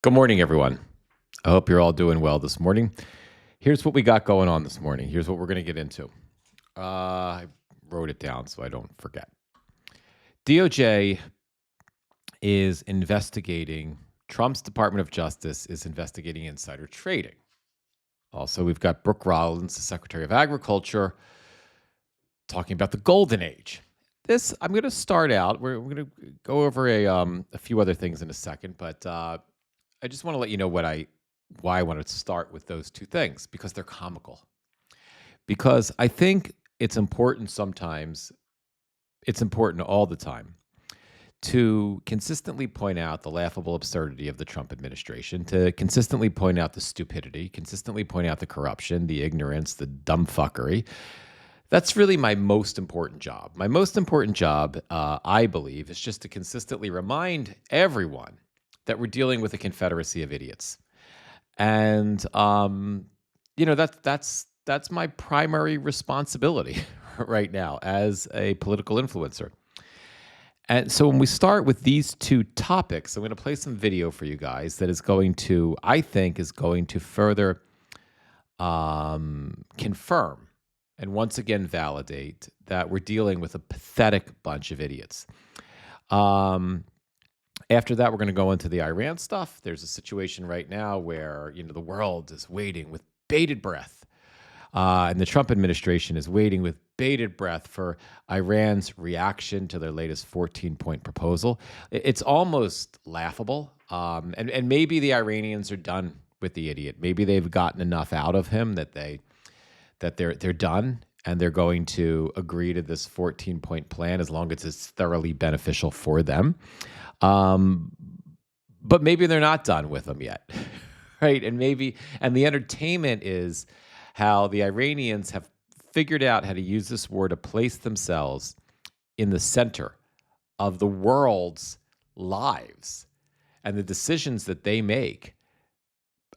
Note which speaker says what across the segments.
Speaker 1: Good morning, everyone. I hope you're all doing well this morning. Here's what we got going on this morning. Here's what we're going to get into. I wrote it down so I don't forget. DOJ is investigating, Trump's Department of Justice is investigating insider trading. Also, we've got Brooke Rollins, the Secretary of Agriculture, talking about the golden age. I'm going to start out. We're going to go over a few other things in a second, but I just want to let you know why I wanted to start with those two things, because they're comical. Because I think it's important sometimes, it's important all the time, to consistently point out the laughable absurdity of the Trump administration, to consistently point out the stupidity, consistently point out the corruption, the ignorance, the dumbfuckery. That's really my most important job. My most important job, I believe, is just to consistently remind everyone that we're dealing with a confederacy of idiots. And that's my primary responsibility right now as a political influencer. And so when we start with these two topics, I'm going to play some video for you guys that is going to, I think, is going to further confirm and once again validate that we're dealing with a pathetic bunch of idiots. After that, we're going to go into the Iran stuff. There's a situation right now where, the world is waiting with bated breath. And the Trump administration is waiting with bated breath for Iran's reaction to their latest 14-point proposal. It's almost laughable. And maybe the Iranians are done with the idiot. Maybe they've gotten enough out of him that they're done, and they're going to agree to this 14-point plan as long as it's thoroughly beneficial for them. But maybe they're not done with them yet, right? And the entertainment is how the Iranians have figured out how to use this war to place themselves in the center of the world's lives and the decisions that they make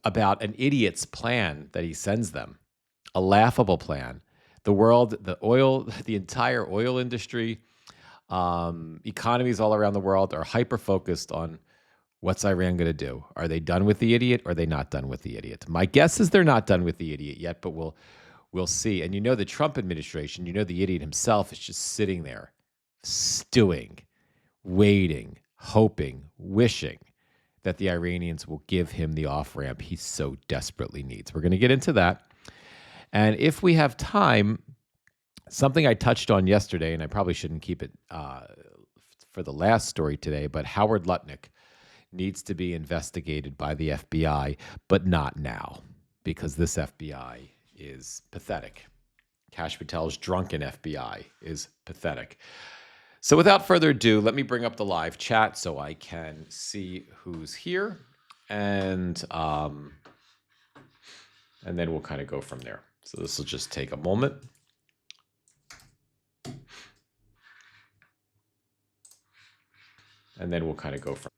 Speaker 1: about an idiot's plan that he sends them, a laughable plan. The entire oil industry, economies all around the world are hyper-focused on what's Iran going to do. Are they done with the idiot or are they not done with the idiot? My guess is they're not done with the idiot yet, but we'll see. And the Trump administration, the idiot himself is just sitting there, stewing, waiting, hoping, wishing that the Iranians will give him the off-ramp he so desperately needs. We're going to get into that. And if we have time, something I touched on yesterday, and I probably shouldn't keep it for the last story today, but Howard Lutnick needs to be investigated by the FBI, but not now, because this FBI is pathetic. Kash Patel's drunken FBI is pathetic. So without further ado, let me bring up the live chat so I can see who's here, and then we'll kind of go from there. So this will just take a moment. And then we'll kind of go from.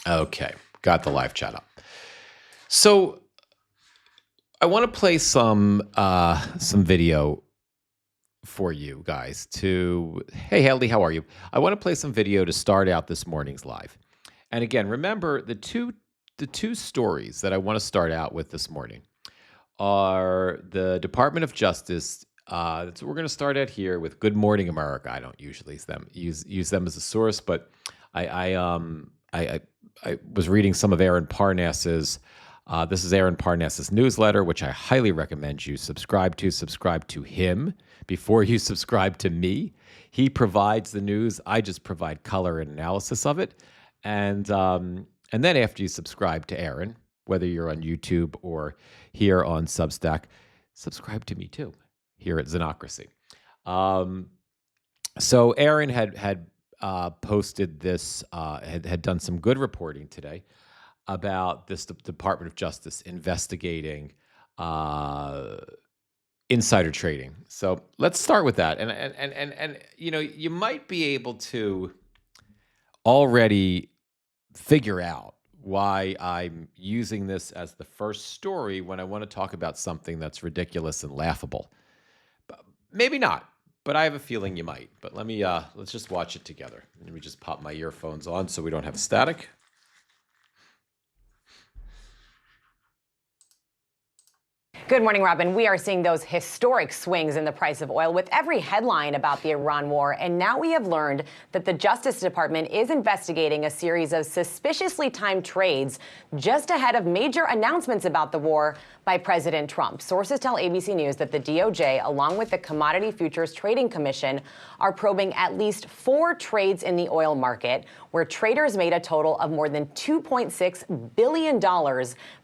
Speaker 1: Okay, got the live chat up. So I want to play some video for you guys. Hey, Haley, how are you? I want to play some video to start out this morning's live. And again, remember the two stories that I want to start out with this morning are the Department of Justice. So we're going to start out here with Good Morning America. I don't usually use them as a source, but I was reading some of Aaron Parnas's. This is Aaron Parnas's newsletter, which I highly recommend you subscribe to. Subscribe to him before you subscribe to me. He provides the news. I just provide color and analysis of it. And then after you subscribe to Aaron, whether you're on YouTube or here on Substack, subscribe to me too, here at Xenocracy. So Aaron had posted this, had done some good reporting today about this Department of Justice investigating insider trading. So let's start with that. And you might be able to already figure out why I'm using this as the first story when I want to talk about something that's ridiculous and laughable. But maybe not, but I have a feeling you might. But let's just watch it together. Let me just pop my earphones on so we don't have static.
Speaker 2: Good morning, Robin. We are seeing those historic swings in the price of oil with every headline about the Iran war. And now we have learned that the Justice Department is investigating a series of suspiciously timed trades just ahead of major announcements about the war by President Trump. Sources tell ABC News that the DOJ, along with the Commodity Futures Trading Commission, are probing at least 4 trades in the oil market where traders made a total of more than $2.6 billion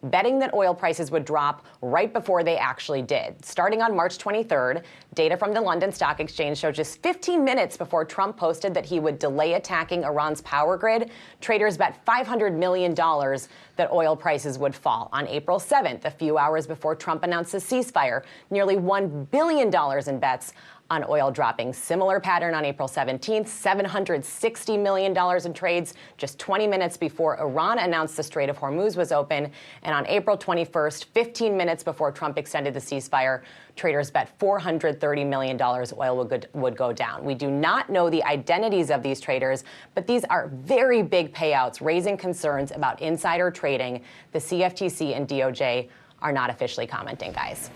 Speaker 2: betting that oil prices would drop right before they actually did. Starting on March 23rd, data from the London Stock Exchange showed just 15 minutes before Trump posted that he would delay attacking Iran's power grid, traders bet $500 million that oil prices would fall. On April 7th, a few hours before Trump announced a ceasefire, nearly $1 billion in bets on oil dropping. Similar pattern on April 17th, $760 million in trades just 20 minutes before Iran announced the Strait of Hormuz was open. And on April 21st, 15 minutes before Trump extended the ceasefire, traders bet $430 million oil would go down. We do not know the identities of these traders, but these are very big payouts, raising concerns about insider trading. The CFTC and DOJ are not officially commenting, guys.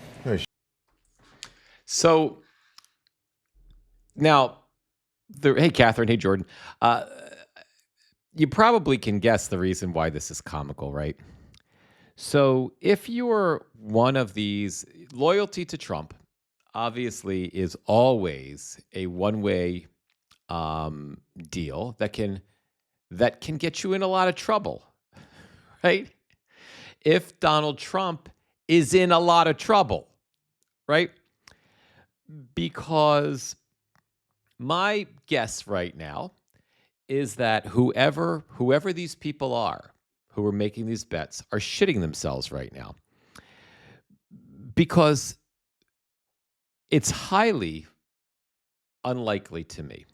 Speaker 1: So now, hey, Catherine. Hey, Jordan. You probably can guess the reason why this is comical, right? So if you're one of these, loyalty to Trump obviously is always a one-way deal that can get you in a lot of trouble, right? If Donald Trump is in a lot of trouble, right? Because my guess right now is that whoever these people are who are making these bets are shitting themselves right now, because it's highly unlikely to me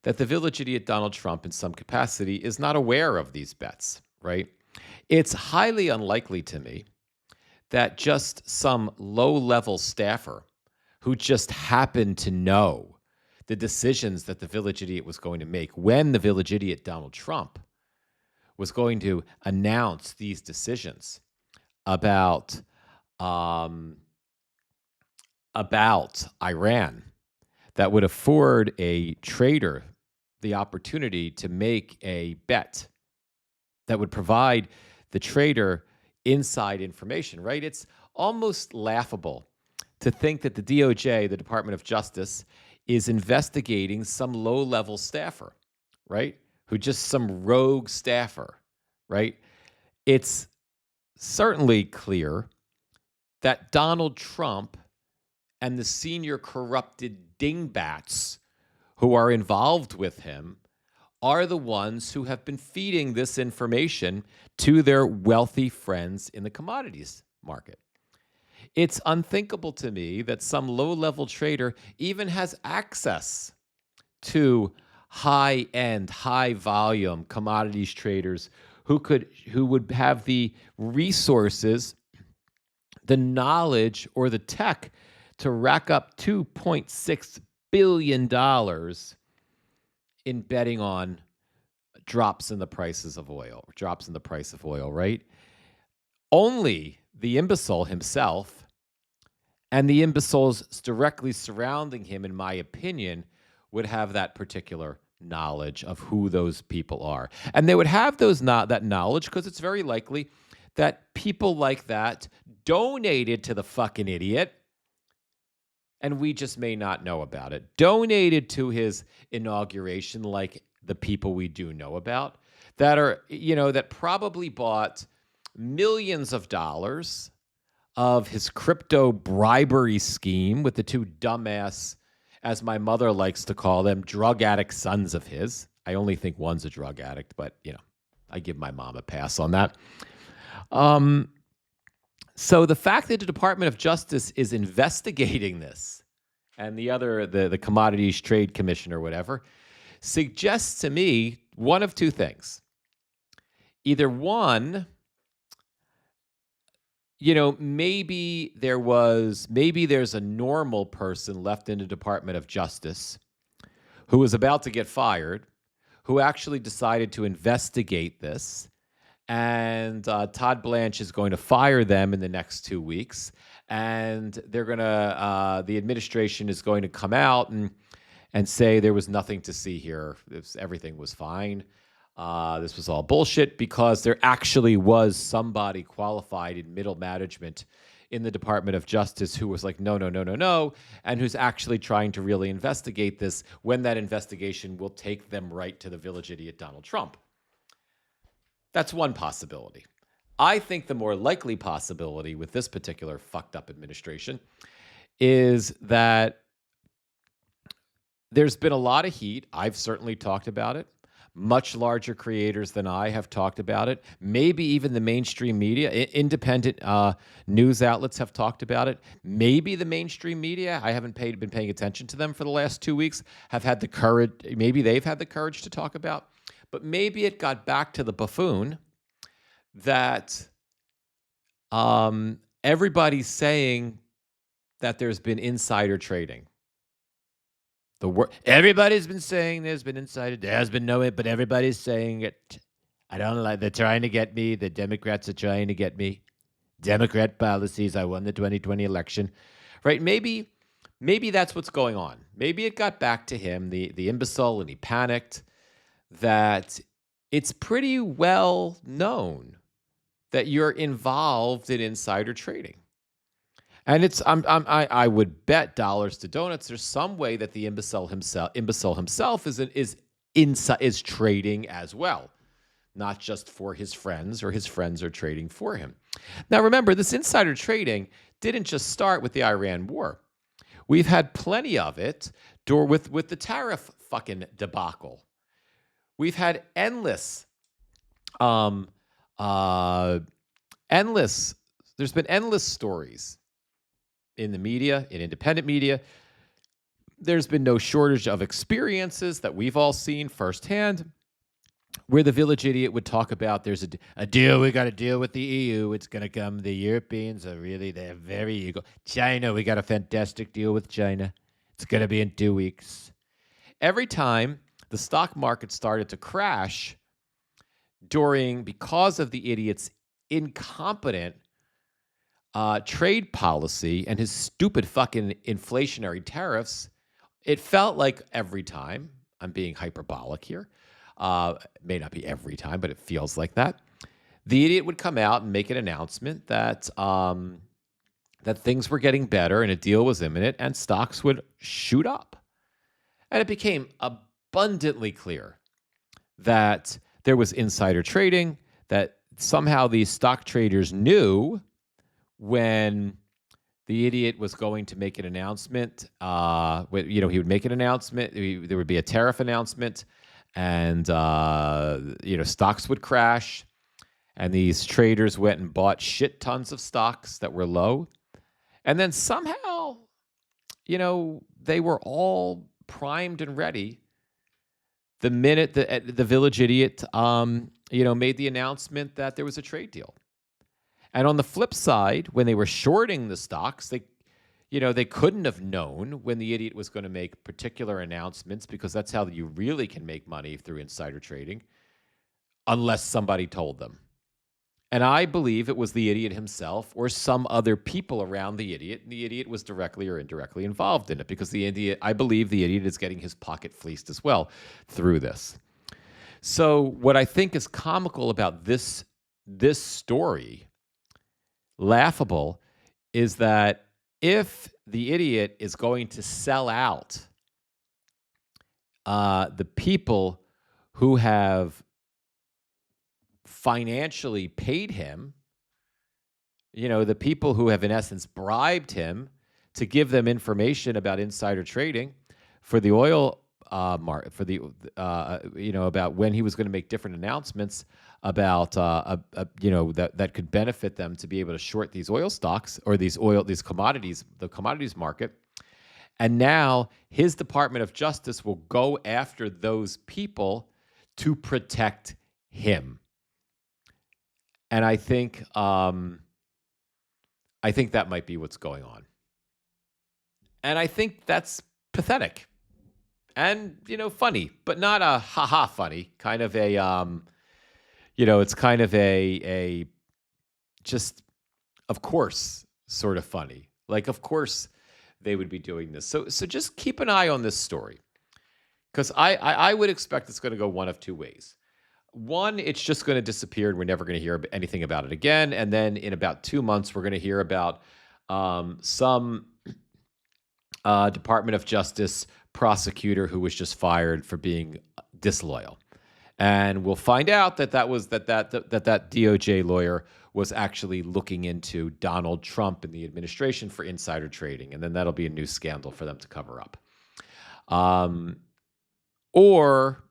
Speaker 1: that the village idiot Donald Trump in some capacity is not aware of these bets, right? It's highly unlikely to me that just some low-level staffer who just happened to know the decisions that the village idiot was going to make when the village idiot Donald Trump was going to announce these decisions about Iran that would afford a trader the opportunity to make a bet that would provide the trader inside information, right? It's almost laughable to think that the DOJ, the Department of Justice, is investigating some low-level staffer, right? Who just some rogue staffer, right? It's certainly clear that Donald Trump and the senior corrupted dingbats who are involved with him are the ones who have been feeding this information to their wealthy friends in the commodities market. It's unthinkable to me that some low-level trader even has access to high-end, high-volume commodities traders who would have the resources, the knowledge, or the tech to rack up $2.6 billion in betting on drops in the prices of oil, right? Only the imbecile himself and the imbeciles directly surrounding him, in my opinion, would have that particular knowledge of who those people are. And they would have that knowledge because it's very likely that people like that donated to the fucking idiot, and we just may not know about it. Donated to his inauguration, like the people we do know about, that probably bought millions of dollars of his crypto bribery scheme with the two dumbass, as my mother likes to call them, drug addict sons of his. I only think one's a drug addict, but, I give my mom a pass on that. So the fact that the Department of Justice is investigating this, and the Commodities Trade Commission or whatever, suggests to me one of two things. Either one, maybe there's a normal person left in the Department of Justice who was about to get fired, who actually decided to investigate this and Todd Blanche is going to fire them in the next 2 weeks, and the administration is going to come out and say there was nothing to see here. Everything was fine. This was all bullshit because there actually was somebody qualified in middle management in the Department of Justice who was like, no, no, no, no, no, and who's actually trying to really investigate this when that investigation will take them right to the village idiot Donald Trump. That's one possibility. I think the more likely possibility with this particular fucked up administration is that there's been a lot of heat. I've certainly talked about it. Much larger creators than I have talked about it. Maybe even the mainstream media, independent news outlets have talked about it. Maybe the mainstream media, I haven't been paying attention to them for the last 2 weeks, have had the courage, maybe they've had the courage to talk about. But maybe it got back to the buffoon that everybody's saying that there's been insider trading. Everybody's been saying there's been insider. There has been no it, but everybody's saying it. I don't like. They're trying to get me. The Democrats are trying to get me. Democrat policies. I won the 2020 election, right? Maybe that's what's going on. Maybe it got back to him, the imbecile, and he panicked. That it's pretty well known that you're involved in insider trading. And I would bet dollars to donuts there's some way that the imbecile himself is trading as well, not just for his friends or his friends are trading for him. Now remember, this insider trading didn't just start with the Iran war. We've had plenty of it with the tariff fucking debacle. We've had endless. There's been endless stories in the media, in independent media. There's been no shortage of experiences that we've all seen firsthand where the village idiot would talk about there's a deal, we got to deal with the EU. It's going to come. The Europeans are they're very eager. China, we got a fantastic deal with China. It's going to be in 2 weeks. Every time the stock market started to crash because of the idiot's incompetent trade policy and his stupid fucking inflationary tariffs, it felt like every time, I'm being hyperbolic here, it may not be every time, but it feels like that, the idiot would come out and make an announcement that things were getting better and a deal was imminent and stocks would shoot up. And it became abundantly clear that there was insider trading, that somehow these stock traders knew when the idiot was going to make an announcement. He would make an announcement. There would be a tariff announcement, and stocks would crash. And these traders went and bought shit tons of stocks that were low, and then somehow, they were all primed and ready the minute the village idiot, made the announcement that there was a trade deal. And on the flip side, when they were shorting the stocks, they couldn't have known when the idiot was going to make particular announcements, because that's how you really can make money through insider trading, unless somebody told them. And I believe it was the idiot himself or some other people around the idiot, and the idiot was directly or indirectly involved in it, because I believe the idiot is getting his pocket fleeced as well through this. So what I think is comical about this story, laughable, is that if the idiot is going to sell out the people who have financially paid him, the people who have in essence bribed him to give them information about insider trading for the oil market, about when he was going to make different announcements about that could benefit them to be able to short these oil stocks or these commodities, the commodities market. And now his Department of Justice will go after those people to protect him. And I think that might be what's going on. And I think that's pathetic and, funny, but not a ha-ha funny, kind of a, it's kind of a just, of course, sort of funny. Like, of course, they would be doing this. So just keep an eye on this story, because I would expect it's going to go one of two ways. One, it's just going to disappear and we're never going to hear anything about it again. And then in about 2 months, we're going to hear about some Department of Justice prosecutor who was just fired for being disloyal. And we'll find out that that DOJ lawyer was actually looking into Donald Trump and the administration for insider trading, and then that'll be a new scandal for them to cover up. Or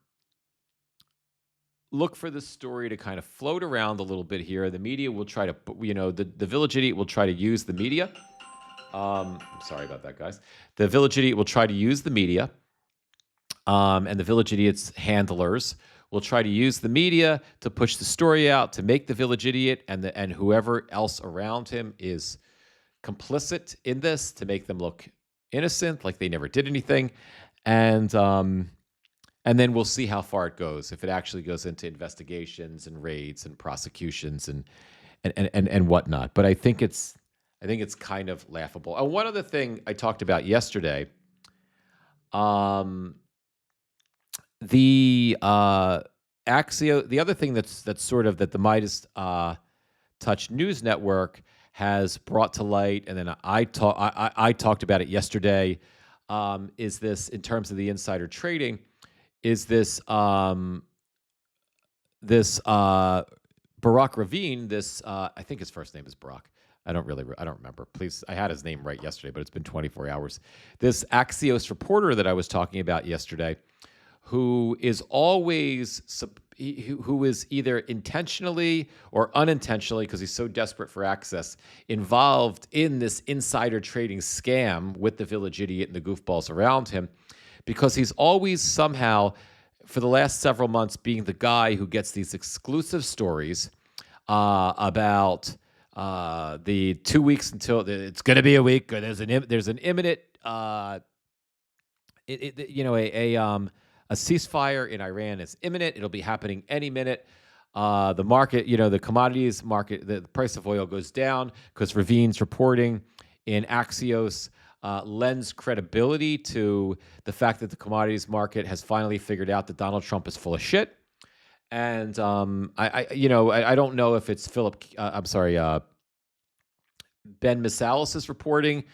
Speaker 1: look for the story to kind of float around a little bit here. The media will try to, the Village Idiot will try to use the media. I'm sorry about that, guys. The Village Idiot will try to use the media, and the Village Idiot's handlers will try to use the media to push the story out, to make the Village Idiot and whoever else around him is complicit in this, to make them look innocent, like they never did anything. And then we'll see how far it goes, if it actually goes into investigations and raids and prosecutions and whatnot. But I think it's kind of laughable. And one other thing I talked about yesterday, the the other thing that's sort of that the Midas Touch News Network has brought to light, and then I talked about it yesterday, is this, in terms of the insider trading, is this Barack Ravine, this I think his first name is Barack. I don't remember. Please, I had his name right yesterday, but it's been 24 hours. This Axios reporter that I was talking about yesterday, who is always, who is either intentionally or unintentionally, because he's so desperate for access, involved in this insider trading scam with the Village Idiot and the goofballs around him, because he's always somehow, for the last several months, being the guy who gets these exclusive stories about the 2 weeks until it's going to be a week, or there's an imminent a ceasefire in Iran is imminent. It'll be happening any minute. The market, the commodities market, the price of oil goes down because Ravine's reporting in Axios lends credibility to the fact that the commodities market has finally figured out that Donald Trump is full of shit. And I don't know if it's Ben Masalis' reporting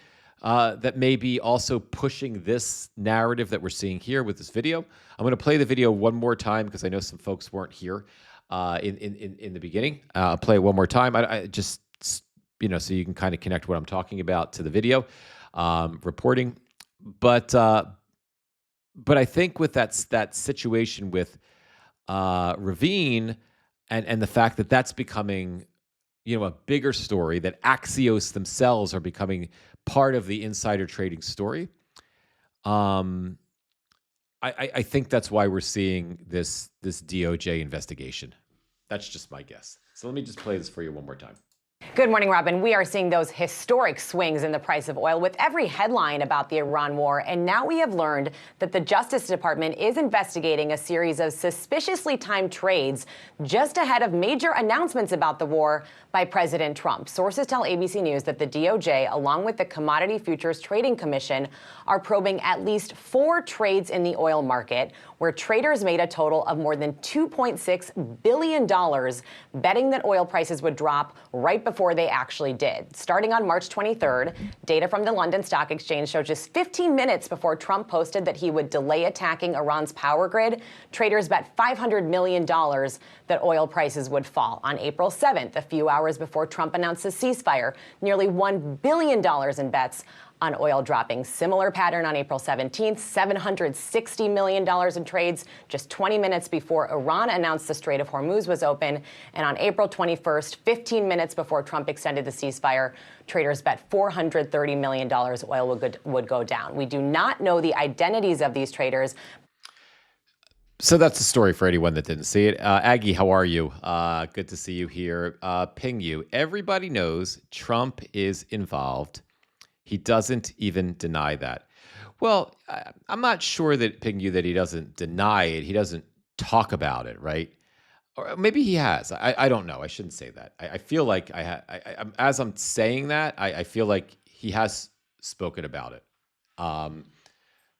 Speaker 1: that may be also pushing this narrative that we're seeing here with this video. I'm going to play the video one more time because I know some folks weren't here in the beginning. I'll play it one more time. I just, so you can kind of connect what I'm talking about to the video reporting. But I think with that situation with Ravine and the fact that that's becoming, a bigger story, that Axios themselves are becoming part of the insider trading story. I think that's why we're seeing this DOJ investigation. That's just my guess. So let me just play this for you one more time.
Speaker 2: Good morning, Robin. We are seeing those historic swings in the price of oil with every headline about the Iran war. And now we have learned that the Justice Department is investigating a series of suspiciously timed trades just ahead of major announcements about the war by President Trump. Sources tell ABC News that the DOJ, along with the Commodity Futures Trading Commission, are probing at least 4 trades in the oil market where traders made a total of more than $2.6 billion betting that oil prices would drop right before they actually did. Starting on March 23rd, data from the London Stock Exchange showed just 15 minutes before Trump posted that he would delay attacking Iran's power grid, traders bet $500 million that oil prices would fall. On April 7th, a few hours before Trump announced a ceasefire, nearly $1 billion in bets on oil dropping. Similar pattern on April 17th, $760 million in trades just 20 minutes before Iran announced the Strait of Hormuz was open. And on April 21st, 15 minutes before Trump extended the ceasefire, traders bet $430 million oil would go down. We do not know the identities of these traders.
Speaker 1: So that's the story for anyone that didn't see it. Aggie, how are you? Good to see you here. Ping you. Everybody knows Trump is involved. He doesn't even deny that. Well, I'm not sure that, Ping you, that he doesn't deny it. He doesn't talk about it, right? Or maybe he has. I don't know. I shouldn't say that. I feel like as I'm saying that, I feel like he has spoken about it. Um,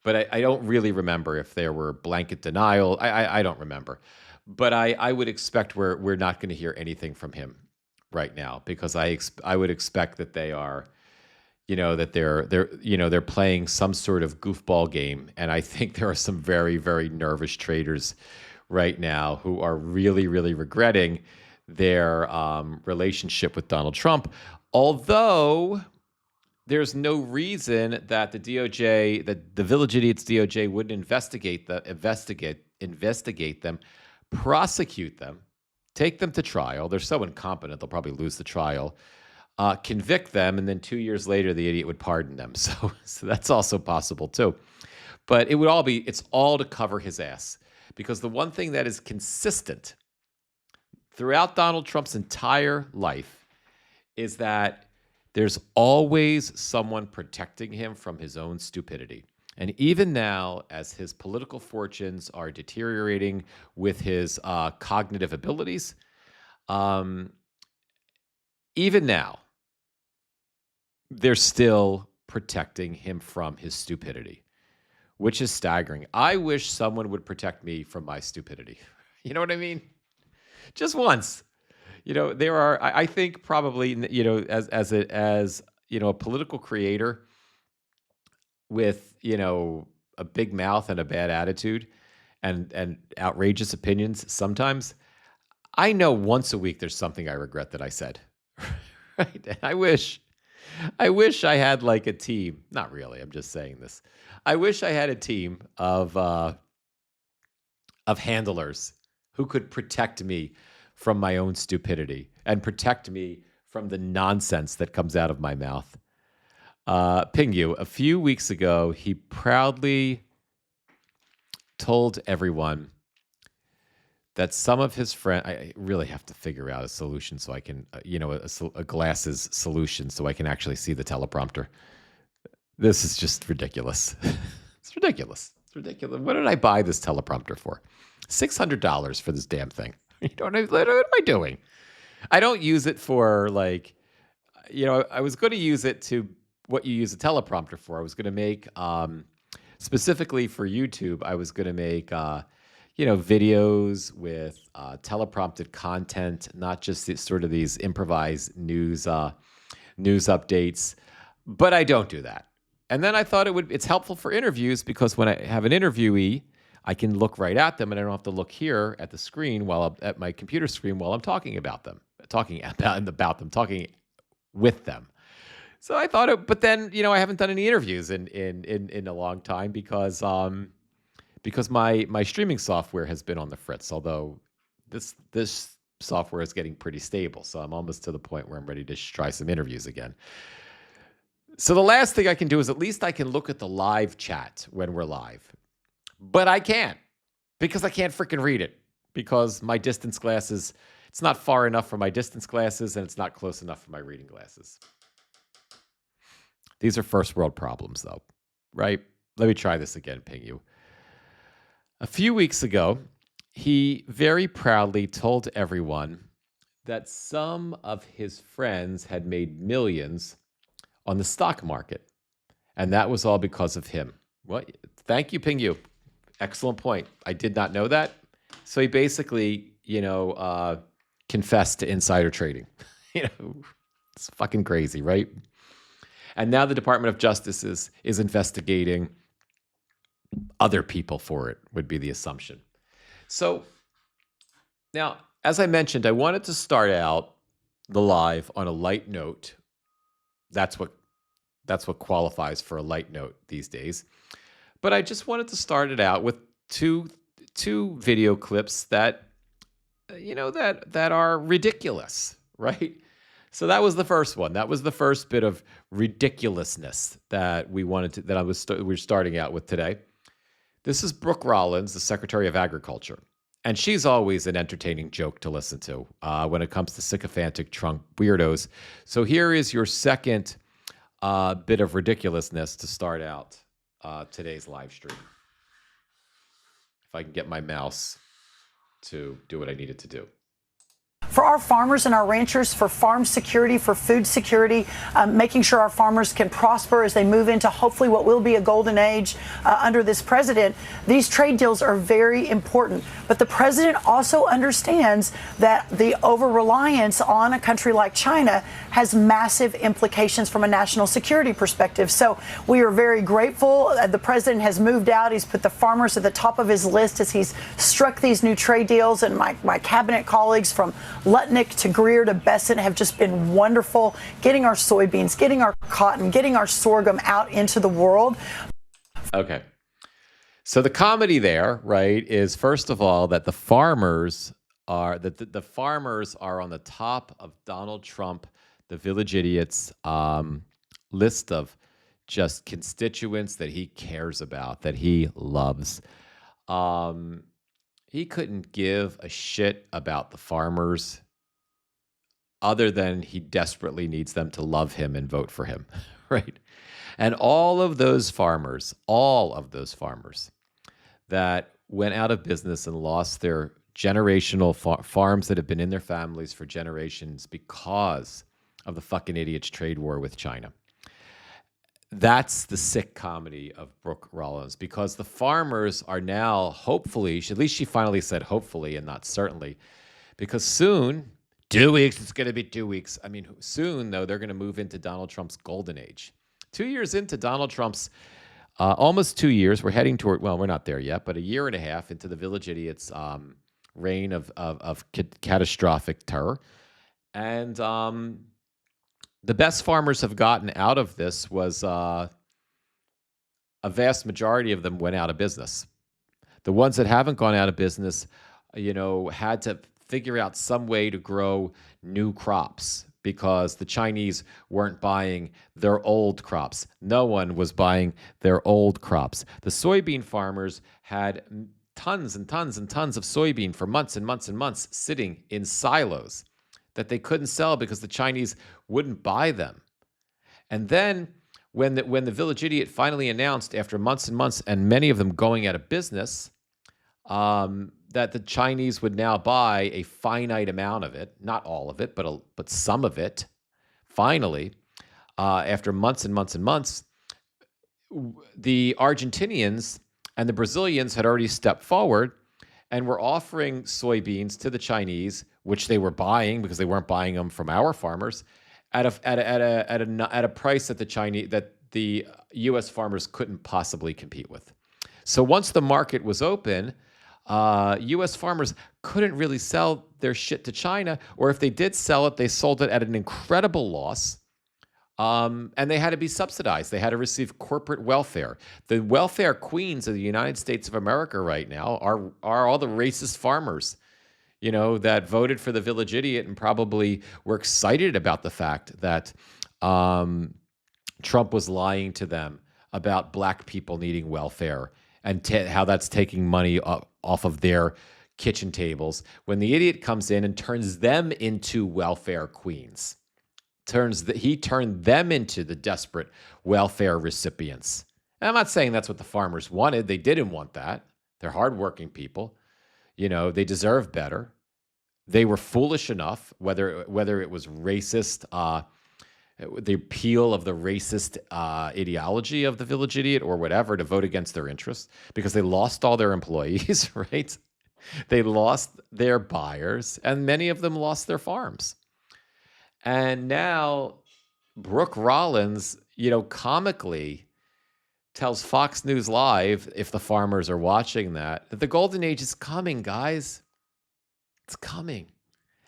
Speaker 1: but I don't really remember if there were blanket denial. I don't remember. But I would expect we're not going to hear anything from him right now because I would expect that they are, that they're playing some sort of goofball game, and I think there are some very, very nervous traders right now who are really, really regretting their relationship with Donald Trump. Although there's no reason that the DOJ, that the Village Idiots DOJ wouldn't investigate them, prosecute them, take them to trial. They're so incompetent, they'll probably lose the trial. Convict them, and then 2 years later, the idiot would pardon them. So that's also possible too. But it's all to cover his ass. Because the one thing that is consistent throughout Donald Trump's entire life is that there's always someone protecting him from his own stupidity. And even now, as his political fortunes are deteriorating with his cognitive abilities, even now, they're still protecting him from his stupidity, which is staggering. I wish someone would protect me from my stupidity. You know what I mean? Just once. There are, I think probably, as a political creator with, a big mouth and a bad attitude and outrageous opinions sometimes, I know once a week there's something I regret that I said. Right? And I wish I had like a team. Not really. I'm just saying this. I wish I had a team of handlers who could protect me from my own stupidity and protect me from the nonsense that comes out of my mouth. Pingu, a few weeks ago, he proudly told everyone that some of his friends, I really have to figure out a solution so I can, a glasses solution so I can actually see the teleprompter. This is just ridiculous. It's ridiculous. It's ridiculous. What did I buy this teleprompter for? $600 for this damn thing. What am I doing? I don't use it for I was going to use it to what you use a teleprompter for. I was going to make, specifically for YouTube, I was going to make, videos with teleprompted content, not just these improvised news updates. But I don't do that. And then I thought it's helpful for interviews because when I have an interviewee, I can look right at them and I don't have to look here at the screen at my computer screen while I'm talking with them. So I thought but then, I haven't done any interviews in a long time because my streaming software has been on the fritz, although this software is getting pretty stable. So I'm almost to the point where I'm ready to try some interviews again. So the last thing I can do is at least I can look at the live chat when we're live. But I can't because I can't freaking read it because my distance glasses, it's not far enough for my distance glasses and it's not close enough for my reading glasses. These are first world problems though, right? Let me try this again, Pingu. A few weeks ago, he very proudly told everyone that some of his friends had made millions on the stock market. And that was all because of him. Well, thank you, Pingu. Excellent point. I did not know that. So he basically, confessed to insider trading. It's fucking crazy, right? And now the Department of Justice is investigating other people for it, would be the assumption. So now, as I mentioned, I wanted to start out the live on a light note. That's what qualifies for a light note these days. But I just wanted to start it out with two video clips that that are ridiculous, right? So that was the first one. That was the first bit of ridiculousness that we we're starting out with today. This is Brooke Rollins, the Secretary of Agriculture. And she's always an entertaining joke to listen to when it comes to sycophantic Trump weirdos. So here is your second bit of ridiculousness to start out today's live stream. If I can get my mouse. to do what I needed to do.
Speaker 3: For our farmers and our ranchers, for farm security, for food security, making sure our farmers can prosper as they move into hopefully what will be a golden age under this president. These trade deals are very important. But the president also understands that the over-reliance on a country like China has massive implications from a national security perspective. So we are very grateful. The president has moved out. He's put the farmers at the top of his list as he's struck these new trade deals. And my cabinet colleagues from Lutnick to Greer to Besant have just been wonderful, getting our soybeans, getting our cotton, getting our sorghum out into the world.
Speaker 1: Okay. So the comedy there, right, is first of all that the farmers are the farmers are on the top of Donald Trump, the village idiots list of just constituents that he cares about, that he loves. He couldn't give a shit about the farmers other than he desperately needs them to love him and vote for him, right? And all of those farmers that went out of business and lost their generational farms that have been in their families for generations because of the fucking idiots trade war with China. That's the sick comedy of Brooke Rollins, because the farmers are now hopefully, at least she finally said hopefully and not certainly, because soon, 2 weeks, it's going to be 2 weeks. I mean, soon, though, they're going to move into Donald Trump's golden age. 2 years into Donald Trump's, almost 2 years, we're heading toward, well, we're not there yet, but a year and a half into the village idiots' reign of catastrophic terror. And the best farmers have gotten out of this was a vast majority of them went out of business. The ones that haven't gone out of business, had to figure out some way to grow new crops because the Chinese weren't buying their old crops. No one was buying their old crops. The soybean farmers had tons and tons and tons of soybean for months and months and months sitting in silos that they couldn't sell because the Chinese wouldn't buy them. And then when the village idiot finally announced, after months and months and many of them going out of business, that the Chinese would now buy a finite amount of it, not all of it, but some of it. Finally, after months and months and months, the Argentinians and the Brazilians had already stepped forward and were offering soybeans to the Chinese, which they were buying because they weren't buying them from our farmers, at a price that the U.S. farmers couldn't possibly compete with. So once the market was open, U.S. farmers couldn't really sell their shit to China, or if they did sell it, they sold it at an incredible loss, and they had to be subsidized. They had to receive corporate welfare. The welfare queens of the United States of America right now are all the racist farmers, that voted for the village idiot and probably were excited about the fact that Trump was lying to them about black people needing welfare and how that's taking money off of their kitchen tables, when the idiot comes in and turns them into welfare queens. He turned them into the desperate welfare recipients. And I'm not saying that's what the farmers wanted. They didn't want that. They're hardworking people. They deserve better. They were foolish enough, whether it was racist, the appeal of the racist ideology of the village idiot or whatever, to vote against their interests, because they lost all their employees, right? They lost their buyers, and many of them lost their farms. And now Brooke Rollins, comically tells Fox News Live, if the farmers are watching that the golden age is coming, guys. It's coming.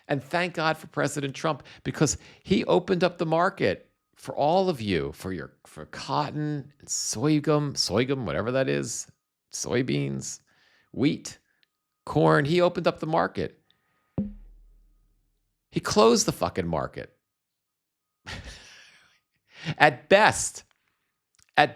Speaker 1: And thank God for President Trump, because he opened up the market for all of you, for cotton and sorghum, whatever that is, soybeans, wheat, corn. He opened up the market. He closed the fucking market. At best, I'm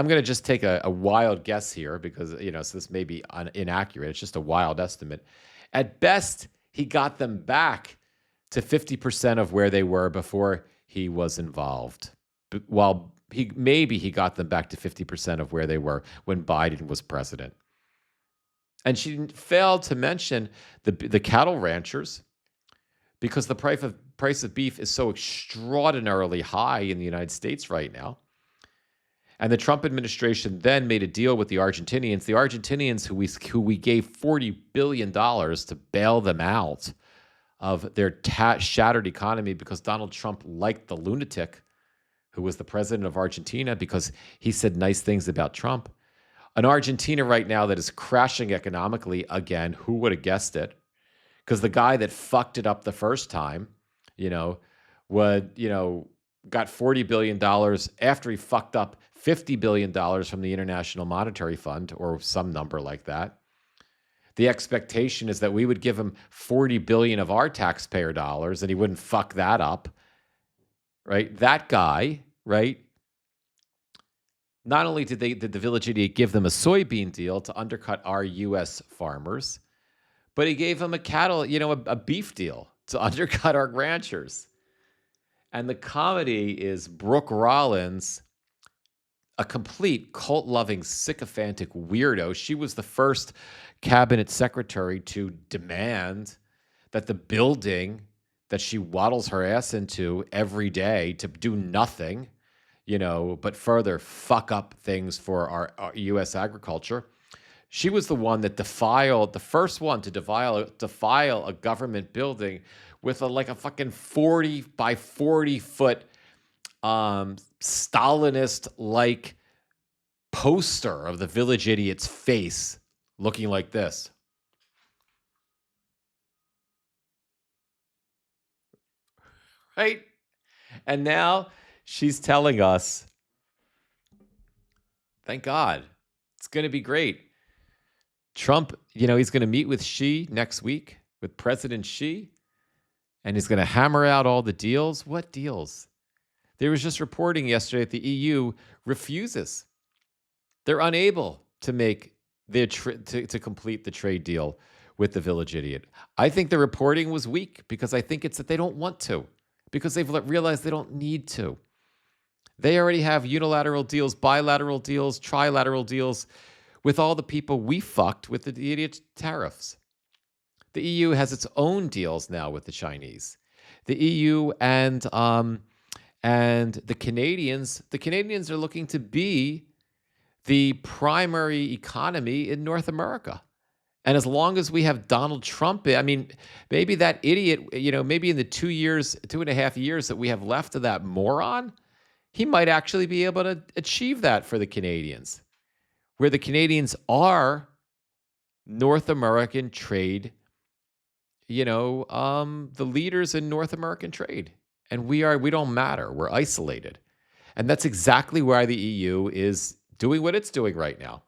Speaker 1: going to just take a wild guess here because, so this may be inaccurate. It's just a wild estimate. At best, he got them back to 50% of where they were before he was involved. While he got them back to 50% of where they were when Biden was president. And she failed to mention the cattle ranchers, because the price of beef is so extraordinarily high in the United States right now. And the Trump administration then made a deal with the Argentinians who we gave $40 billion to bail them out of their shattered economy, because Donald Trump liked the lunatic who was the president of Argentina because he said nice things about Trump. An Argentina right now that is crashing economically again. Who would have guessed it? Because the guy that fucked it up the first time, got $40 billion after he fucked up $50 billion from the International Monetary Fund, or some number like that. The expectation is that we would give him $40 billion of our taxpayer dollars and he wouldn't fuck that up, right? That guy, right? Not only did the village idiot give them a soybean deal to undercut our U.S. farmers, but he gave them a beef deal to undercut our ranchers. And the comedy is Brooke Rollins, a complete cult-loving, sycophantic weirdo. She was the first cabinet secretary to demand that the building that she waddles her ass into every day to do nothing, but further fuck up things for our U.S. agriculture. She was the one that the first one to defile a government building with a fucking 40 by 40 foot Stalinist-like poster of the village idiot's face looking like this. Right? And now she's telling us, thank God, it's going to be great. Trump, he's going to meet with Xi next week, with President Xi, and he's going to hammer out all the deals. What deals? There was just reporting yesterday that the EU refuses. They're unable to make to complete the trade deal with the village idiot. I think the reporting was weak because I think it's that they don't want to, because they've realized they don't need to. They already have unilateral deals, bilateral deals, trilateral deals with all the people we fucked with the idiot tariffs. The EU has its own deals now with the Chinese. The EU and the Canadians. The Canadians are looking to be the primary economy in North America. And as long as we have Donald Trump, maybe that idiot, maybe in the 2.5 years that we have left of that moron, he might actually be able to achieve that for the Canadians, where the Canadians are North American trade, the leaders in North American trade. And we don't matter. We're isolated. And that's exactly why the EU is doing what it's doing right now.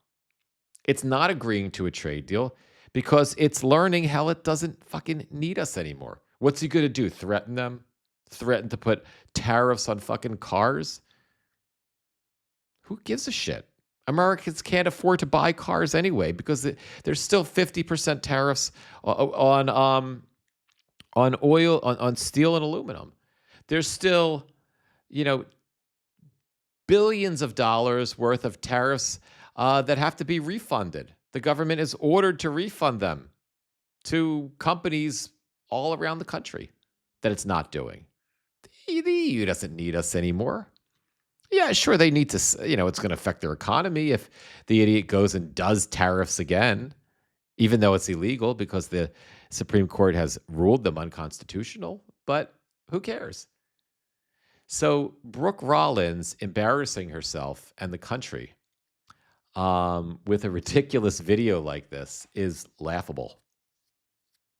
Speaker 1: It's not agreeing to a trade deal because it's learning how it doesn't fucking need us anymore. What's he going to do? Threaten them? Threaten to put tariffs on fucking cars? Who gives a shit? Americans can't afford to buy cars anyway because there's still 50% tariffs on oil, on steel and aluminum. There's still, billions of dollars worth of tariffs that have to be refunded. The government is ordered to refund them to companies all around the country that it's not doing. The EU doesn't need us anymore. Yeah, sure, they need to, it's going to affect their economy if the idiot goes and does tariffs again, even though it's illegal because the Supreme Court has ruled them unconstitutional. But who cares? So Brooke Rollins embarrassing herself and the country with a ridiculous video like this is laughable.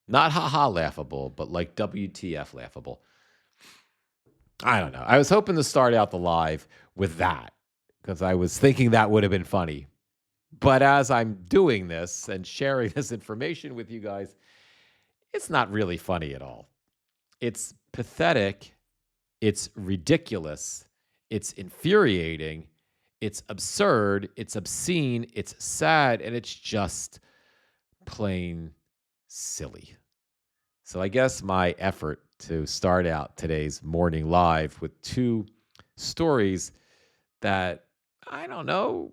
Speaker 1: Not haha laughable, but like WTF laughable. I don't know. I was hoping to start out the live with that because I was thinking that would have been funny. But as I'm doing this and sharing this information with you guys, it's not really funny at all. It's pathetic. It's ridiculous. It's infuriating. It's absurd. It's obscene. It's sad. And it's just plain silly. So I guess my effort to start out today's morning live with two stories that, I don't know,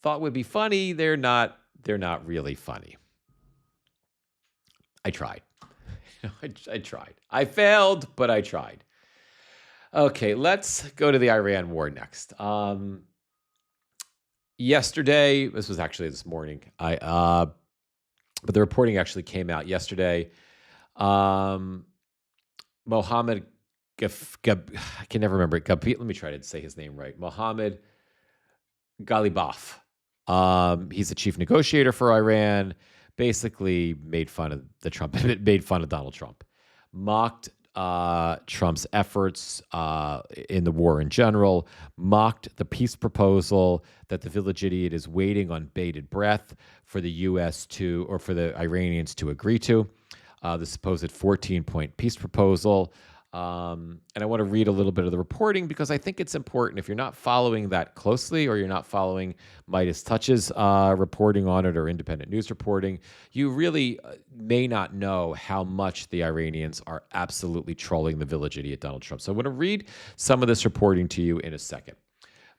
Speaker 1: thought would be funny. They're not really funny. I tried. I tried. I failed, but I tried. Okay, let's go to the Iran war next. Yesterday, this was actually this morning. But the reporting actually came out yesterday. Mohammed I can never remember it. Let me try to say his name right. Mohammed Ghalibaf. He's the chief negotiator for Iran. Basically, made fun of Donald Trump, mocked Trump's efforts in the war in general, mocked the peace proposal that the village idiot is waiting on bated breath for the U.S. for the Iranians to agree to, the supposed 14-point peace proposal. And I want to read a little bit of the reporting because I think it's important. If you're not following that closely or you're not following Midas Touch's reporting on it or independent news reporting, you really may not know how much the Iranians are absolutely trolling the village idiot Donald Trump. So I want to read some of this reporting to you in a second.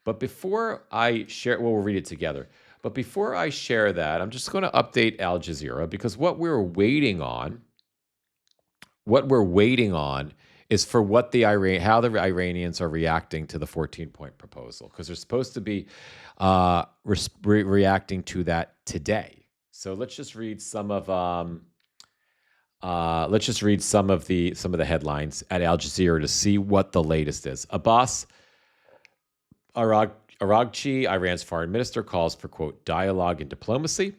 Speaker 1: But before I share, we'll read it together. But before I share that, I'm just going to update Al Jazeera because what we're waiting on is for how the Iranians are reacting to the 14-point proposal, because they're supposed to be reacting to that today. So let's just read some of the headlines at Al Jazeera to see what the latest is. Abbas Araghchi, Iran's foreign minister, calls for, quote, dialogue and diplomacy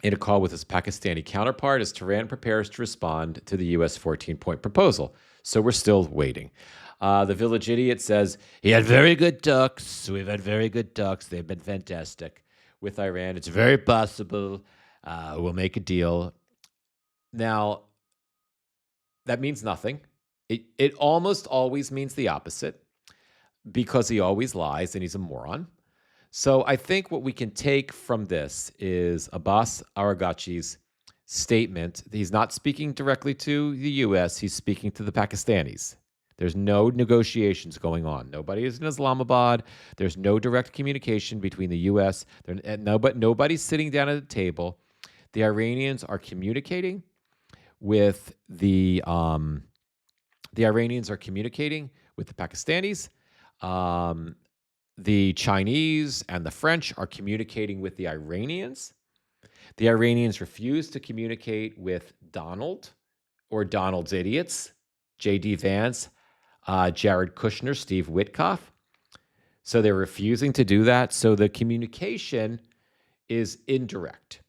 Speaker 1: in a call with his Pakistani counterpart as Tehran prepares to respond to the U.S. 14-point proposal. So we're still waiting. The village idiot says, he had very good talks. We've had very good talks. They've been fantastic with Iran. It's very possible we'll make a deal. Now, that means nothing. It almost always means the opposite because he always lies and he's a moron. So I think what we can take from this is Abbas Araghchi's statement. He's not speaking directly to the U.S. He's speaking to the Pakistanis. There's no negotiations going on. Nobody is in Islamabad. There's no direct communication between the U.S. Nobody's sitting down at a table. The Iranians are communicating with the Pakistanis. The Chinese and the French are communicating with the Iranians. The Iranians refuse to communicate with Donald or Donald's idiots, J.D. Vance, Jared Kushner, Steve Witkoff. So they're refusing to do that. So the communication is indirect.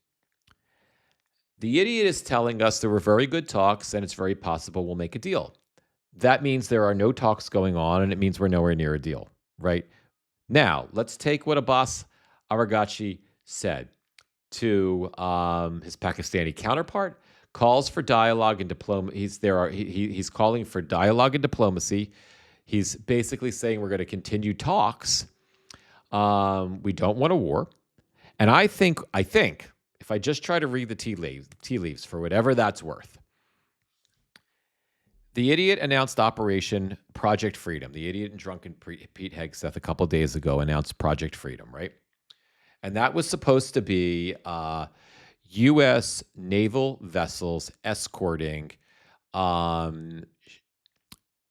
Speaker 1: The idiot is telling us there were very good talks and it's very possible we'll make a deal. That means there are no talks going on and it means we're nowhere near a deal, right? Now, let's take what Abbas Araghchi said to his Pakistani counterpart, calls for dialogue and diplomacy. He's calling for dialogue and diplomacy. He's basically saying we're going to continue talks. We don't want a war. And I think if I just try to read the tea leaves for whatever that's worth, the idiot announced Operation Project Freedom. The idiot and drunken Pete Hegseth a couple days ago announced Project Freedom, right? And that was supposed to be U.S. naval vessels escorting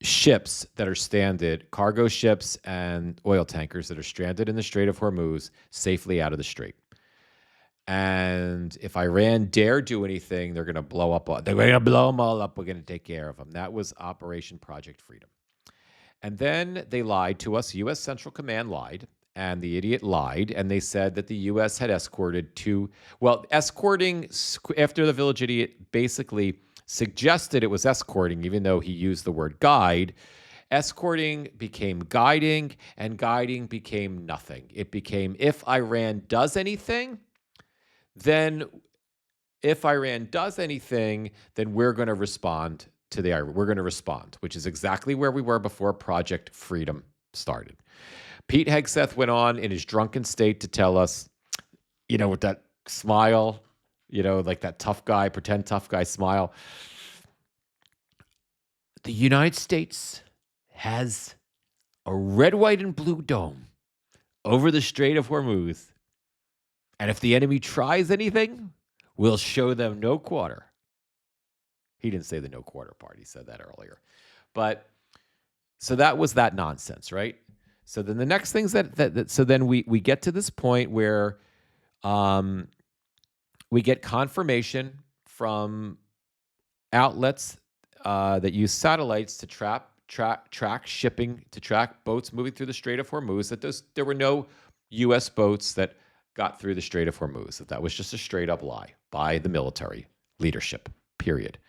Speaker 1: ships that are stranded, cargo ships and oil tankers that are stranded in the Strait of Hormuz safely out of the strait. And if Iran dare do anything, they're going to blow up. They're going to blow them all up. We're going to take care of them. That was Operation Project Freedom. And then they lied to us. U.S. Central Command lied, and the idiot lied, and they said that the U.S. had escorting after the village idiot basically suggested it was escorting, even though he used the word guide. Escorting became guiding, and guiding became nothing. It became if Iran does anything, then we're going to respond we're going to respond, which is exactly where we were before Project Freedom started. Pete Hegseth went on in his drunken state to tell us, with that smile, like that tough guy, pretend tough guy smile. The United States has a red, white, and blue dome over the Strait of Hormuz. And if the enemy tries anything, we'll show them no quarter. He didn't say the no quarter part. He said that earlier. But so that was that nonsense, right? So then the next things so then we get to this point where we get confirmation from outlets that use satellites to track shipping, to track boats moving through the Strait of Hormuz, that there were no U.S. boats that got through the Strait of Hormuz, that was just a straight up lie by the military leadership, period.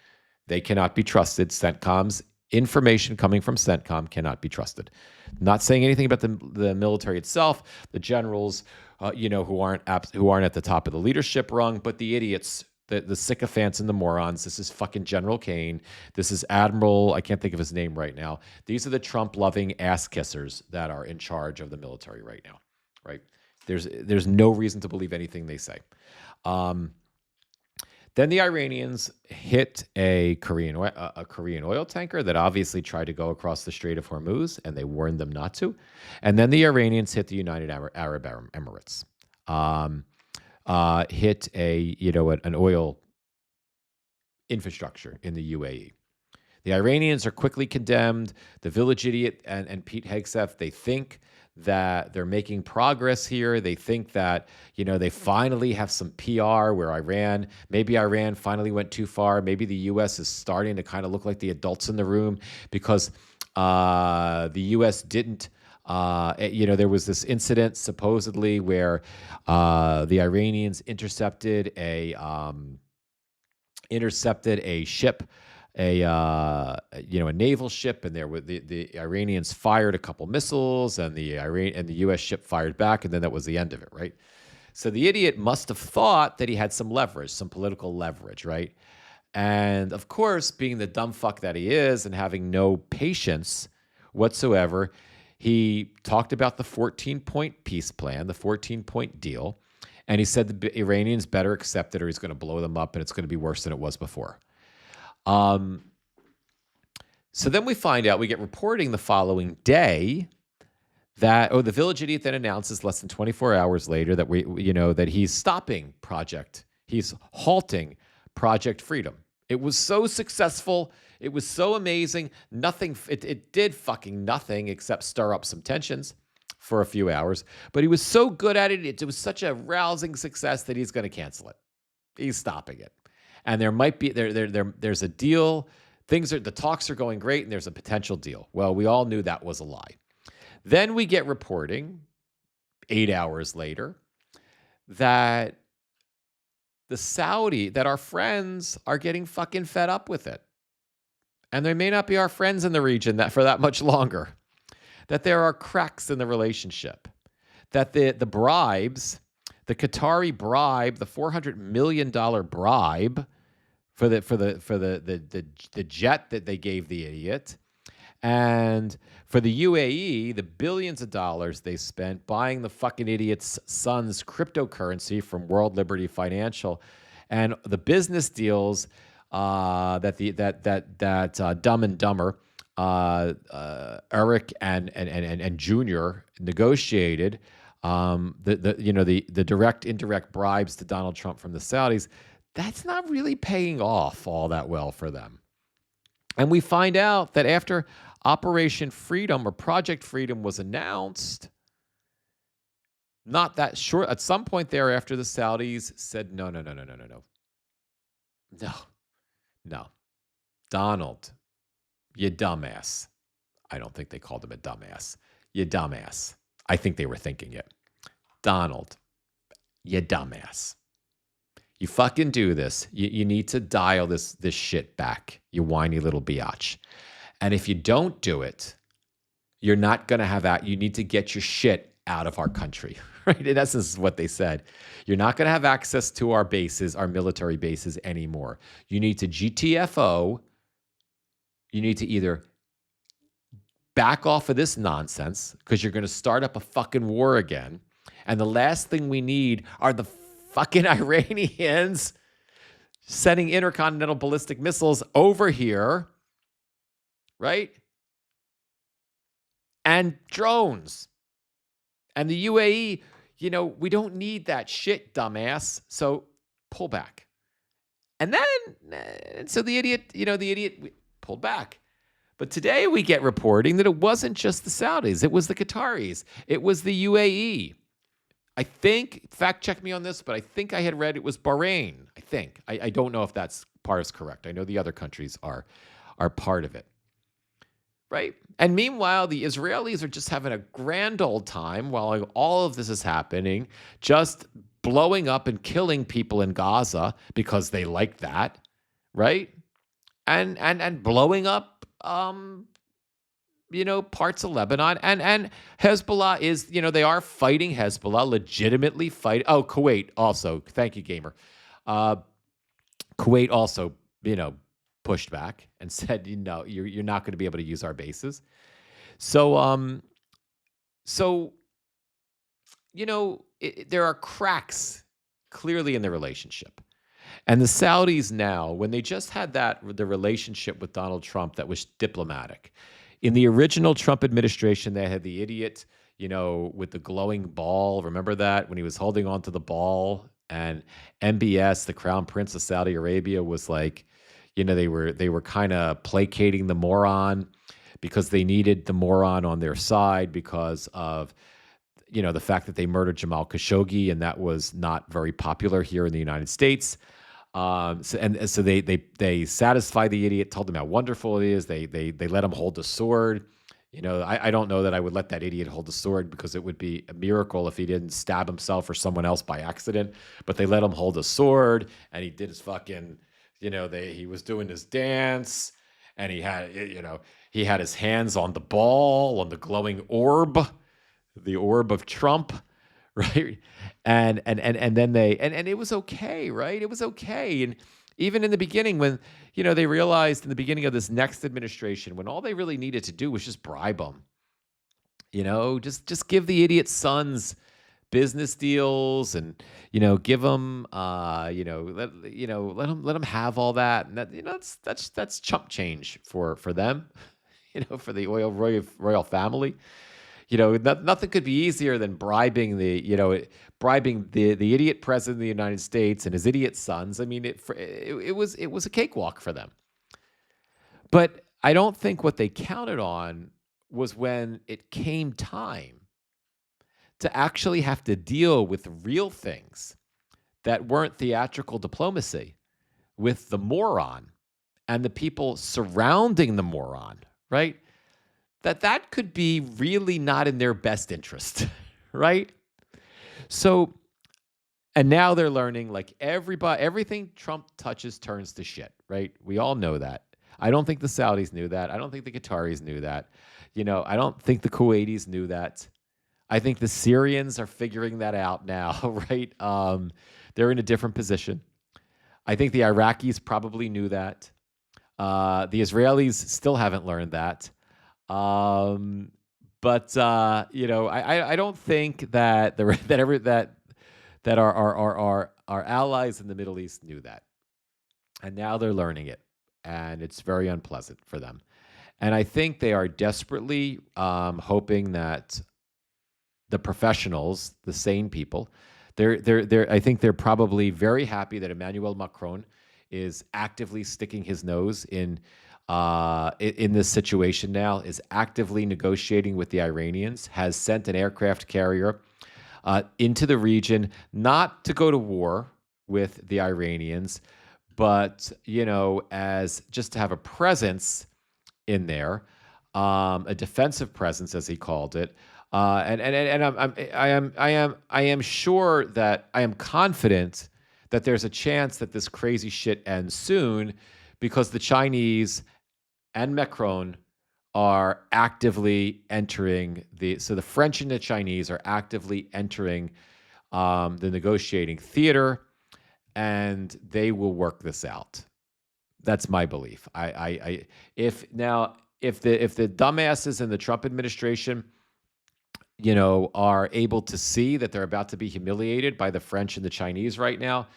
Speaker 1: They cannot be trusted. CENTCOM's information coming from CENTCOM cannot be trusted. Not saying anything about the military itself, the generals, who aren't at the top of the leadership rung, but the idiots, the sycophants and the morons. This is fucking General Kane. This is Admiral, I can't think of his name right now. These are the Trump-loving ass kissers that are in charge of the military right now, right? There's no reason to believe anything they say. Then the Iranians hit a Korean oil tanker that obviously tried to go across the Strait of Hormuz, and they warned them not to. And then the Iranians hit the United Arab Emirates, hit an oil infrastructure in the UAE. The Iranians are quickly condemned. The Village Idiot and Pete Hegseth, they think that they're making progress here. They think that, they finally have some PR where maybe Iran finally went too far. Maybe the U.S. is starting to kind of look like the adults in the room because the U.S. didn't, there was this incident supposedly where the Iranians intercepted a ship, a naval ship, and the Iranians fired a couple missiles, and the U.S. ship fired back, and then that was the end of it, right? So the idiot must have thought that he had some leverage, some political leverage, right? And of course, being the dumb fuck that he is and having no patience whatsoever, he talked about the 14-point peace plan, the 14-point deal, and he said the Iranians better accept it or he's going to blow them up and it's going to be worse than it was before. So then we get reporting the following day that, the Village Idiot then announces less than 24 hours later that that he's he's halting Project Freedom. It was so successful. It was so amazing. It did fucking nothing except stir up some tensions for a few hours, but he was so good at it. It was such a rousing success that he's going to cancel it. He's stopping it. And there might be there's a deal. The talks are going great, and there's a potential deal. Well, we all knew that was a lie. Then we get reporting 8 hours later that that our friends are getting fucking fed up with it. And they may not be our friends in the region for that much longer. That there are cracks in the relationship. That the bribes, the Qatari bribe, the $400 million bribe for the jet that they gave the idiot, and for the UAE, the billions of dollars they spent buying the fucking idiot's son's cryptocurrency from World Liberty Financial, and the business deals that Dumb and Dumber, Eric and Junior negotiated, the direct indirect bribes to Donald Trump from the Saudis. That's not really paying off all that well for them. And we find out that after Operation Freedom or Project Freedom was announced, not that short, at some point thereafter, the Saudis said, no. Donald, you dumbass. I don't think they called him a dumbass. You dumbass. I think they were thinking it. Donald, you dumbass. You fucking do this. You need to dial this shit back, you whiny little biatch. And if you don't do it, you're not going to have that. You need to get your shit out of our country, right? In essence, is what they said. You're not going to have access to our bases, our military bases anymore. You need to GTFO. You need to either back off of this nonsense because you're going to start up a fucking war again. And the last thing we need are the fucking Iranians sending intercontinental ballistic missiles over here, right? And drones. And the UAE, we don't need that shit, dumbass. So pull back. And then, so the idiot pulled back. But today we get reporting that it wasn't just the Saudis. It was the Qataris. It was the UAE. I think, fact check me on this, but I think I had read it was Bahrain. I think. I don't know if that's part is correct. I know the other countries are part of it. Right? And meanwhile, the Israelis are just having a grand old time while all of this is happening, just blowing up and killing people in Gaza because they like that, right? And blowing up parts of Lebanon, and Hezbollah is, they are fighting Hezbollah, legitimately fight. Oh, Kuwait also. Thank you, Gamer. Kuwait also, pushed back and said, you're not going to be able to use our bases. So, there are cracks clearly in the relationship. And the Saudis now, when they just had the relationship with Donald Trump that was diplomatic. In the original Trump administration, they had the idiot, with the glowing ball. Remember that? When he was holding on to the ball, and MBS, the Crown Prince of Saudi Arabia, was like, they were kind of placating the moron because they needed the moron on their side because of, the fact that they murdered Jamal Khashoggi, and that was not very popular here in the United States. So they satisfied the idiot, told him how wonderful it is. They let him hold the sword. I don't know that I would let that idiot hold the sword, because it would be a miracle if he didn't stab himself or someone else by accident. But they let him hold a sword, and he did his fucking, he was doing his dance, and he had his hands on the ball, on the glowing orb, the orb of Trump. Right. And then it was okay. Right. It was okay. And even in the beginning, when, they realized in the beginning of this next administration, when all they really needed to do was just bribe them, just give the idiot sons business deals, and, give them, let them have all that. And that, that's chump change for them, for the royal family. Nothing could be easier than bribing the idiot president of the United States and his idiot sons. I mean, it was a cakewalk for them. But I don't think what they counted on was when it came time to actually have to deal with real things that weren't theatrical diplomacy, with the moron and the people surrounding the moron, right? That could be really not in their best interest, right? So, and now they're learning, like, everything Trump touches turns to shit, right? We all know that. I don't think the Saudis knew that. I don't think the Qataris knew that. I don't think the Kuwaitis knew that. I think the Syrians are figuring that out now, right? They're in a different position. I think the Iraqis probably knew that. The Israelis still haven't learned that. But I don't think that that our allies in the Middle East knew that, and now they're learning it, and it's very unpleasant for them. And I think they are desperately hoping that the professionals, the sane people, I think they're probably very happy that Emmanuel Macron is actively sticking his nose in this situation now, is actively negotiating with the Iranians, has sent an aircraft carrier into the region, not to go to war with the Iranians, but, as just to have a presence in there, a defensive presence, as he called it. I am sure that I am confident that there's a chance that this crazy shit ends soon, because the Chinese and Macron are actively entering the French and the Chinese are actively entering the negotiating theater, and they will work this out. That's my belief. If the dumbasses in the Trump administration, are able to see that they're about to be humiliated by the French and the Chinese right now,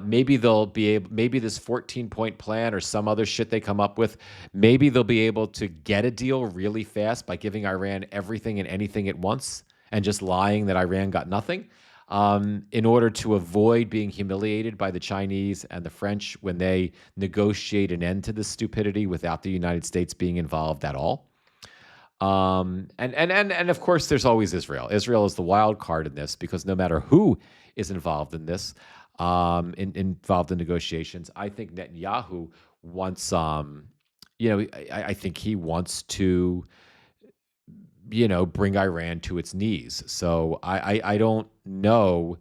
Speaker 1: maybe they'll be able, maybe this 14-point plan or some other shit they come up with, maybe they'll be able to get a deal really fast by giving Iran everything and anything it wants, and just lying that Iran got nothing, in order to avoid being humiliated by the Chinese and the French when they negotiate an end to this stupidity without the United States being involved at all. And of course, there's always Israel. Israel is the wild card in this because no matter who is involved in this, involved in negotiations, I think Netanyahu wants, I think he wants to, bring Iran to its knees. So I don't know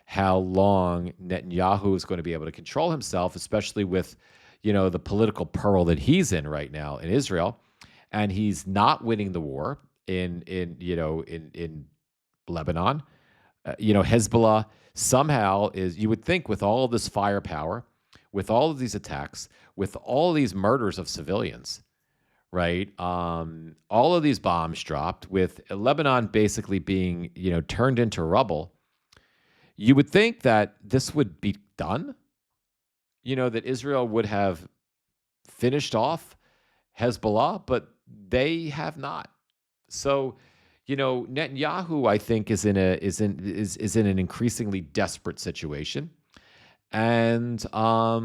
Speaker 1: how long Netanyahu is going to be able to control himself, especially with, the political peril that he's in right now in Israel. And he's not winning the war in Lebanon. Hezbollah somehow is, you would think, with all of this firepower, with all of these attacks, with all of these murders of civilians, right? All of these bombs dropped, with Lebanon basically being, turned into rubble. You would think that this would be done, that Israel would have finished off Hezbollah, but they have not. So, Netanyahu, I think, is in an increasingly desperate situation, and I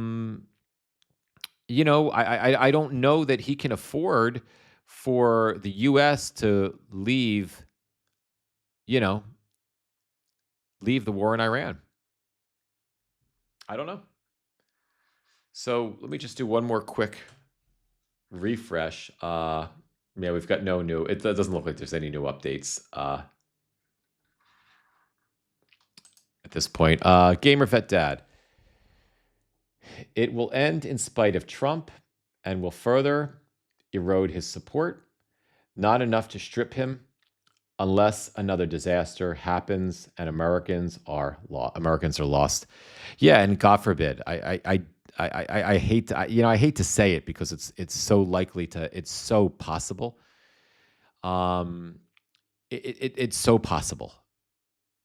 Speaker 1: don't know that he can afford for the U.S. to leave the war in Iran. I don't know. So let me just do one more quick refresh. We've got no new. It doesn't look like there's any new updates at this point. Gamer Vet Dad. It will end in spite of Trump and will further erode his support. Not enough to strip him unless another disaster happens and Americans are lost. Yeah, and God forbid. I hate to, I hate to say it because it's so likely to, it's so possible. It's so possible.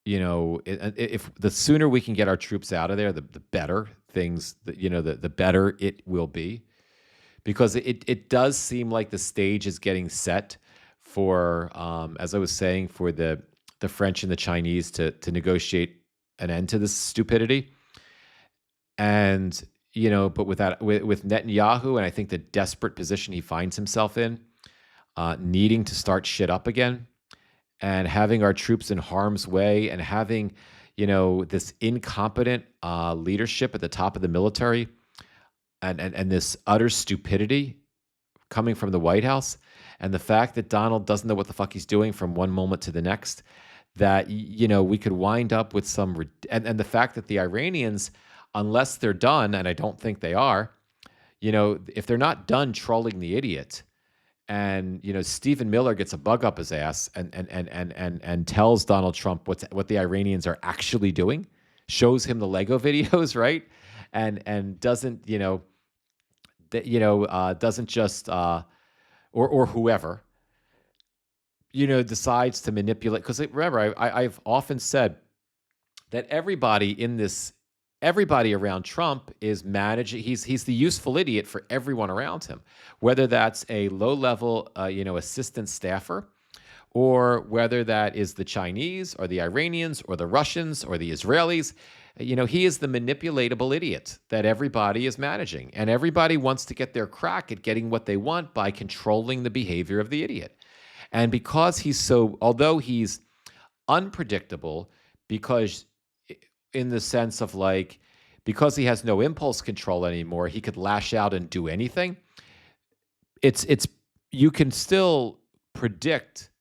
Speaker 1: If the sooner we can get our troops out of there, the better things, the better it will be, because it does seem like the stage is getting set for, as I was saying, for the French and the Chinese to negotiate an end to this stupidity. And but with Netanyahu, and I think the desperate position he finds himself in, needing to start shit up again, and having our troops in harm's way, and having, this incompetent leadership at the top of the military, and this utter stupidity coming from the White House, and the fact that Donald doesn't know what the fuck he's doing from one moment to the next, that, we could wind up with some, and the fact that the Iranians, unless they're done, and I don't think they are, if they're not done trolling the idiot, and Stephen Miller gets a bug up his ass and tells Donald Trump what the Iranians are actually doing, shows him the Lego videos, right, and doesn't doesn't just or whoever decides to manipulate, because remember I've often said that everybody around Trump is managing. He's the useful idiot for everyone around him, whether that's a low-level, assistant staffer, or whether that is the Chinese or the Iranians or the Russians or the Israelis. He is the manipulatable idiot that everybody is managing, and everybody wants to get their crack at getting what they want by controlling the behavior of the idiot. And because although he's unpredictable, because in the sense of because he has no impulse control anymore, he could lash out and do anything. You can still predict,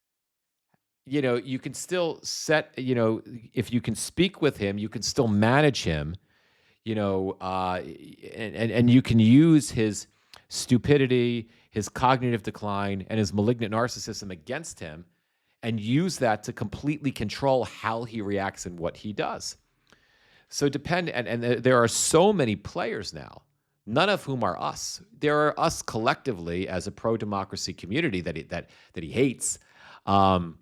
Speaker 1: you can still set, if you can speak with him, you can still manage him, and you can use his stupidity, his cognitive decline, and his malignant narcissism against him, and use that to completely control how he reacts and what he does. So and there are so many players now, none of whom are us. There are us collectively as a pro-democracy community that he hates, and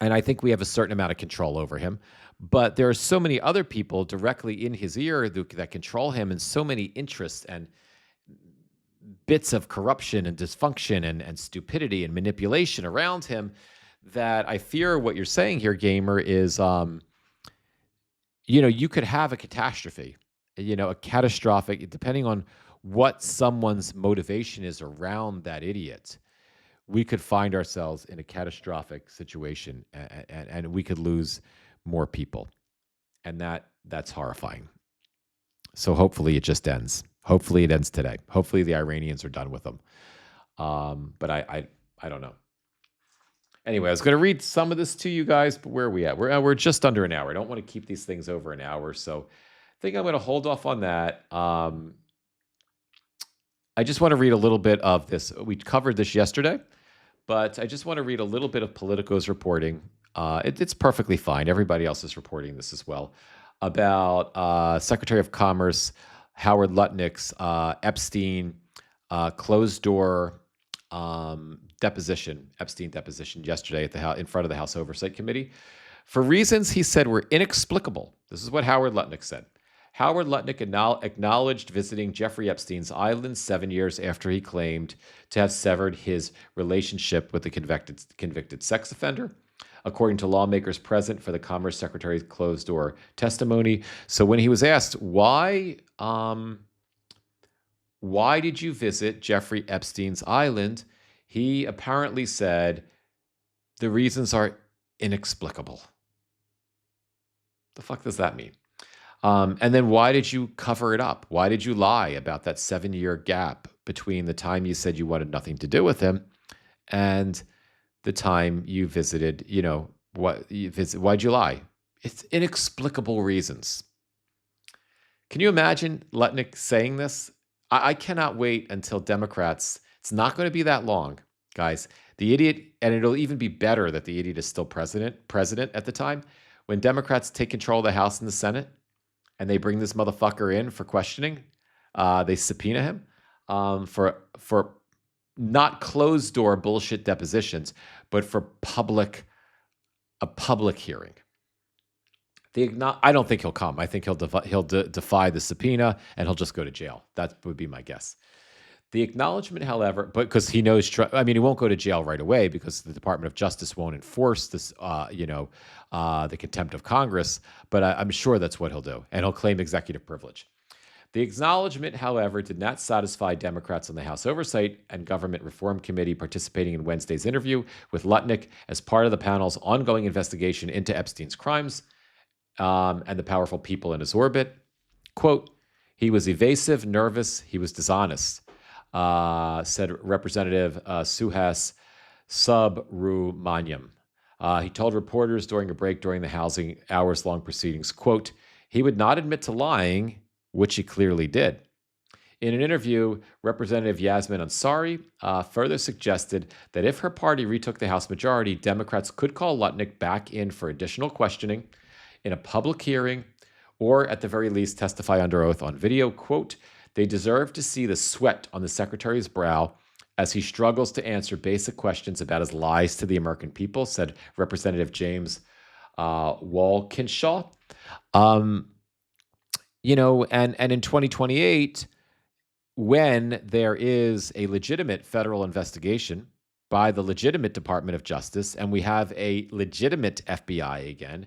Speaker 1: I think we have a certain amount of control over him. But there are so many other people directly in his ear that control him, and so many interests and bits of corruption and dysfunction and stupidity and manipulation around him, that I fear what you're saying here, Gamer, is you could have a catastrophe, a catastrophic, depending on what someone's motivation is around that idiot. We could find ourselves in a catastrophic situation, and we could lose more people, and that's horrifying. So hopefully it just ends. Hopefully it ends today. Hopefully the Iranians are done with them. But I don't know. Anyway, I was going to read some of this to you guys, but where are we at? We're just under an hour. I don't want to keep these things over an hour, so I think I'm going to hold off on that. I just want to read a little bit of this. We covered this yesterday, but I just want to read a little bit of Politico's reporting. It's perfectly fine. Everybody else is reporting this as well, about Secretary of Commerce Howard Lutnick's Epstein closed-door Epstein deposition yesterday in front of the House Oversight Committee. For reasons he said were inexplicable. This is what Howard Lutnick said. Howard Lutnick acknowledged visiting Jeffrey Epstein's island 7 years after he claimed to have severed his relationship with the convicted sex offender, according to lawmakers present for the Commerce Secretary's closed-door testimony. So when he was asked, why did you visit Jeffrey Epstein's island, he apparently said, the reasons are inexplicable. The fuck does that mean? And then why did you cover it up? Why did you lie about that 7-year gap between the time you said you wanted nothing to do with him and the time you visited, why'd you lie? It's inexplicable reasons. Can you imagine Lutnick saying this? I cannot wait until Democrats, it's not going to be that long, guys. The idiot, and it'll even be better that the idiot is still president at the time, when Democrats take control of the House and the Senate, and they bring this motherfucker in for questioning, they subpoena him for not closed-door bullshit depositions, but for a public hearing. I don't think he'll come. I think he'll defy the subpoena and he'll just go to jail. That would be my guess. The acknowledgement, however, but because he knows, he won't go to jail right away because the Department of Justice won't enforce this, the contempt of Congress. But I'm sure that's what he'll do, and he'll claim executive privilege. The acknowledgement, however, did not satisfy Democrats on the House Oversight and Government Reform Committee participating in Wednesday's interview with Lutnick as part of the panel's ongoing investigation into Epstein's crimes and the powerful people in his orbit. Quote, he was evasive, nervous, he was dishonest, said Representative Suhas Subramaniam. He told reporters during a break during the housing hours-long proceedings, quote, he would not admit to lying, which he clearly did. In an interview, Representative Yasmin Ansari further suggested that if her party retook the House majority, Democrats could call Lutnick back in for additional questioning in a public hearing, or at the very least testify under oath on video. Quote, they deserve to see the sweat on the secretary's brow as he struggles to answer basic questions about his lies to the American people, said Representative James Walkinshaw. And in 2028, when there is a legitimate federal investigation by the legitimate Department of Justice, and we have a legitimate FBI again,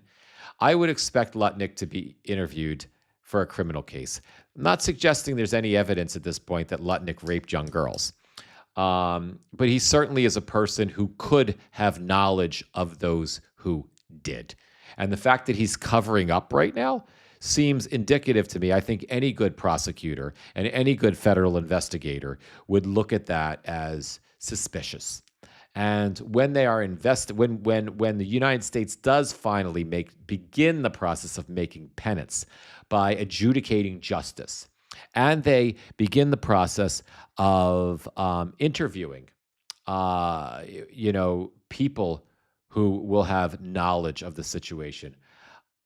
Speaker 1: I would expect Lutnick to be interviewed for a criminal case. I'm not suggesting there's any evidence at this point that Lutnick raped young girls. But he certainly is a person who could have knowledge of those who did. And the fact that he's covering up right now seems indicative to me. I think any good prosecutor and any good federal investigator would look at that as suspicious. And when they are when the United States does finally begin the process of making penance by adjudicating justice, and they begin the process of interviewing, people who will have knowledge of the situation,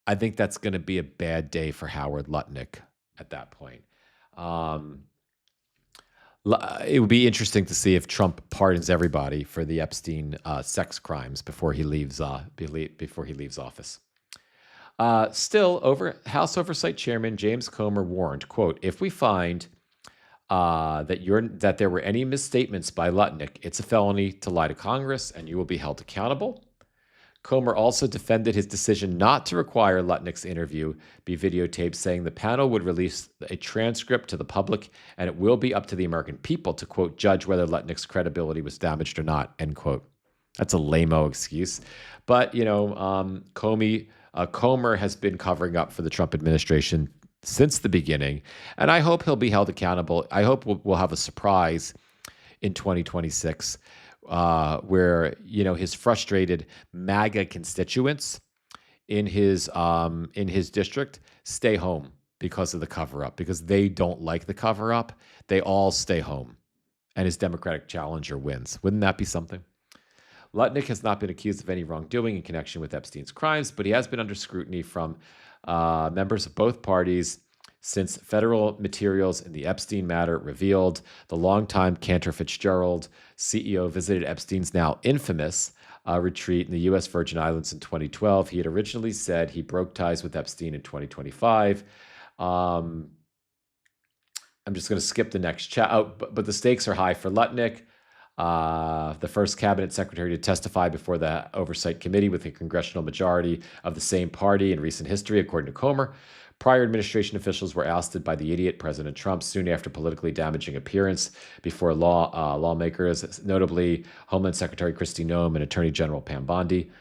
Speaker 1: I think that's going to be a bad day for Howard Lutnick at that point. It would be interesting to see if Trump pardons everybody for the Epstein sex crimes before he leaves office. Still, House Oversight Chairman James Comer warned, quote, if we find that there were any misstatements by Lutnick, it's a felony to lie to Congress and you will be held accountable. Comer also defended his decision not to require Lutnick's interview be videotaped, saying the panel would release a transcript to the public and it will be up to the American people to, quote, judge whether Lutnick's credibility was damaged or not, end quote. That's a lame-o excuse. But, Comer has been covering up for the Trump administration since the beginning, and I hope he'll be held accountable. I hope we'll have a surprise in 2026 where, his frustrated MAGA constituents in his district stay home because of the cover-up, because they don't like the cover-up. They all stay home, and his Democratic challenger wins. Wouldn't that be something? Lutnick has not been accused of any wrongdoing in connection with Epstein's crimes, but he has been under scrutiny from members of both parties since federal materials in the Epstein matter revealed the longtime Cantor Fitzgerald CEO visited Epstein's now infamous retreat in the U.S. Virgin Islands in 2012. He had originally said he broke ties with Epstein in 2025. I'm just going to skip the next chat. But the stakes are high for Lutnick. The first cabinet secretary to testify before the Oversight Committee with a congressional majority of the same party in recent history, according to Comer. Prior administration officials were ousted by the idiot President Trump soon after politically damaging appearance before lawmakers, notably Homeland Secretary Kristi Noem and Attorney General Pam Bondi.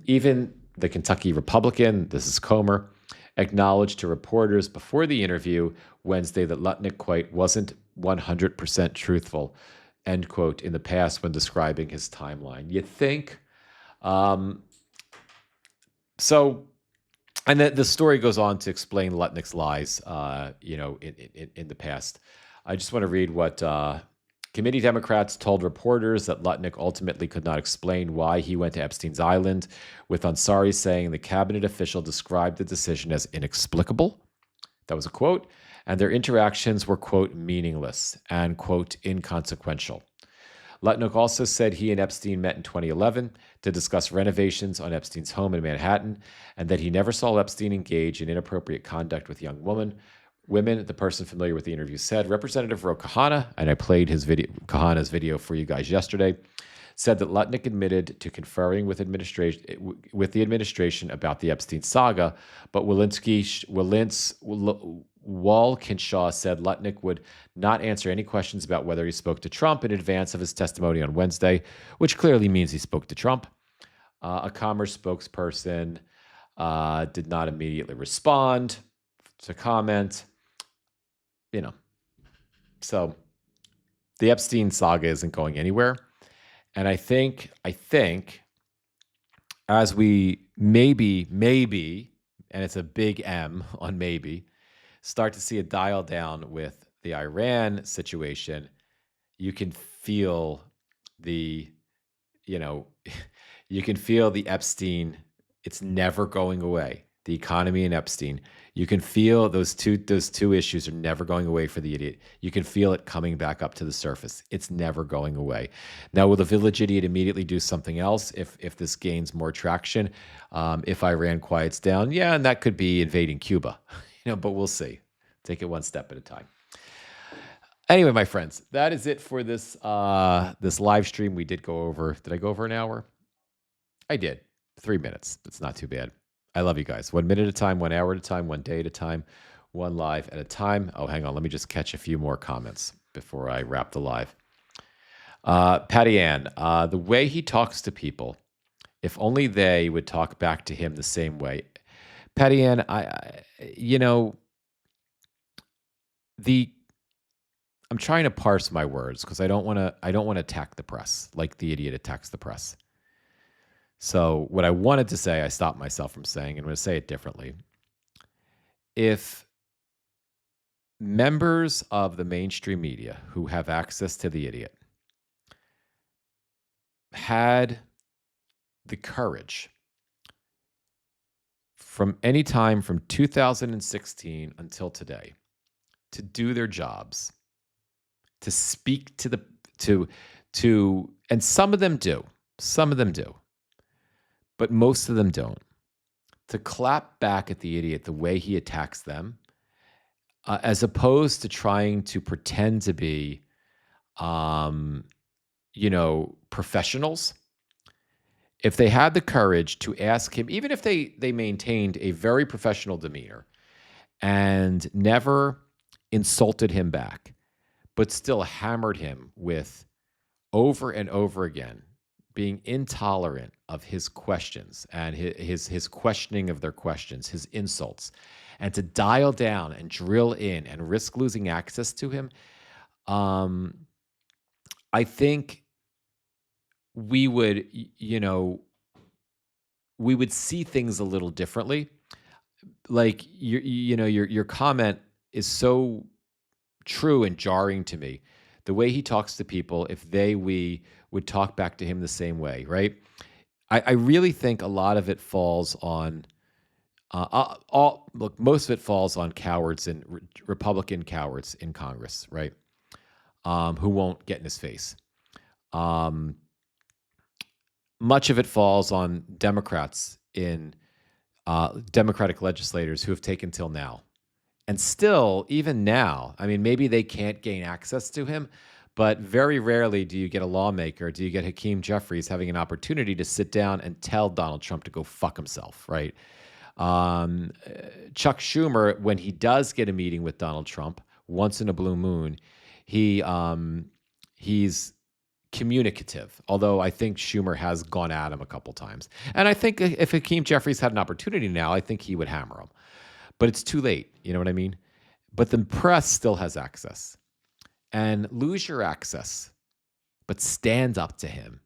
Speaker 1: Even the Kentucky Republican, this is Comer, acknowledged to reporters before the interview Wednesday that Lutnick, quote, wasn't 100% truthful, end quote, in the past when describing his timeline. You think? And the story goes on to explain Lutnick's lies, in the past. I just want to read what committee Democrats told reporters that Lutnick ultimately could not explain why he went to Epstein's Island, with Ansari saying the cabinet official described the decision as inexplicable. That was a quote. And their interactions were, quote, meaningless and, quote, inconsequential. Lutnick also said he and Epstein met in 2011 to discuss renovations on Epstein's home in Manhattan, and that he never saw Epstein engage in inappropriate conduct with young women. The person familiar with the interview said. Representative Ro Khanna, and I played Khanna's video for you guys yesterday, said that Lutnick admitted to conferring with the administration about the Epstein saga, but Walkinshaw said Lutnick would not answer any questions about whether he spoke to Trump in advance of his testimony on Wednesday, which clearly means he spoke to Trump. A Commerce spokesperson did not immediately respond to comment. So the Epstein saga isn't going anywhere. And I think as we maybe, and it's a big M on maybe, start to see a dial down with the Iran situation, you can feel the Epstein, it's never going away. The economy and Epstein, you can feel those two issues are never going away for the idiot. You can feel it coming back up to the surface. It's never going away. Now, will the village idiot immediately do something else if this gains more traction? If Iran quiets down, yeah, and that could be invading Cuba. But we'll see. Take it one step at a time. Anyway, my friends, that is it for this this live stream. We did go over. Did I go over an hour? I did. 3 minutes. It's not too bad. I love you guys. 1 minute at a time, 1 hour at a time, 1 day at a time, one live at a time. Oh, hang on. Let me just catch a few more comments before I wrap the live. Patty Ann, the way he talks to people, if only they would talk back to him the same way. Patty Ann, I'm trying to parse my words because I don't want to attack the press like the idiot attacks the press. So what I wanted to say, I stopped myself from saying, and I'm going to say it differently. If members of the mainstream media who have access to the idiot had the courage from any time from 2016 until today to do their jobs, to speak to and some of them do, but most of them don't, to clap back at the idiot the way he attacks them, as opposed to trying to pretend to be, professionals. if they had the courage to ask him, even if they maintained a very professional demeanor and never insulted him back, but still hammered him with over and over again being intolerant of his questions and his questioning of their questions, his insults, and to dial down and drill in and risk losing access to him, um, I think we would, we would see things a little differently. Like your comment is so true and jarring to me. The way he talks to people, if we would talk back to him the same way, right? I really think a lot of it falls on look. Most of it falls on cowards and Republican cowards in Congress, right? Who won't get in his face. Much of it falls on Democrats in Democratic legislators who have taken till now. And still, even now, I mean, maybe they can't gain access to him, but very rarely do you get a lawmaker, do you get Hakeem Jeffries having an opportunity to sit down and tell Donald Trump to go fuck himself, right? Chuck Schumer, when he does get a meeting with Donald Trump, once in a blue moon, he's communicative, although I think Schumer has gone at him a couple times. And I think if Hakeem Jeffries had an opportunity now, I think he would hammer him. But it's too late, you know what I mean? But the press still has access. And lose your access, but stand up to him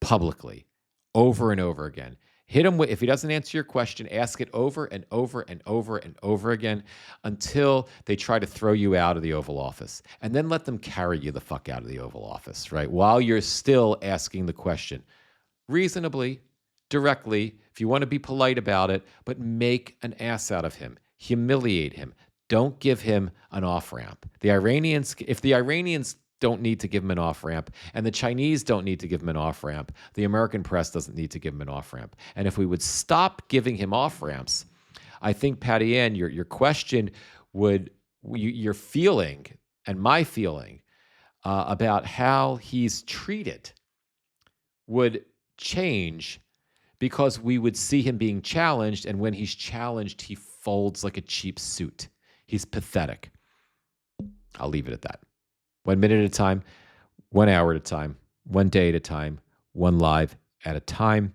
Speaker 1: publicly over and over again. Hit him with, if he doesn't answer your question, ask it over and over and over and over again until they try to throw you out of the Oval Office. And then let them carry you the fuck out of the Oval Office, right? While you're still asking the question reasonably, directly, if you want to be polite about it, but make an ass out of him, humiliate him. Don't give him an off-ramp. If the Iranians don't need to give him an off-ramp, and the Chinese don't need to give him an off-ramp, the American press doesn't need to give him an off-ramp. And if we would stop giving him off-ramps, I think, Patty Ann, your question would, your feeling and my feeling about how he's treated would change, because we would see him being challenged, and when he's challenged, he folds like a cheap suit. He's pathetic. I'll leave it at that. 1 minute at a time, 1 hour at a time, 1 day at a time, one live at a time.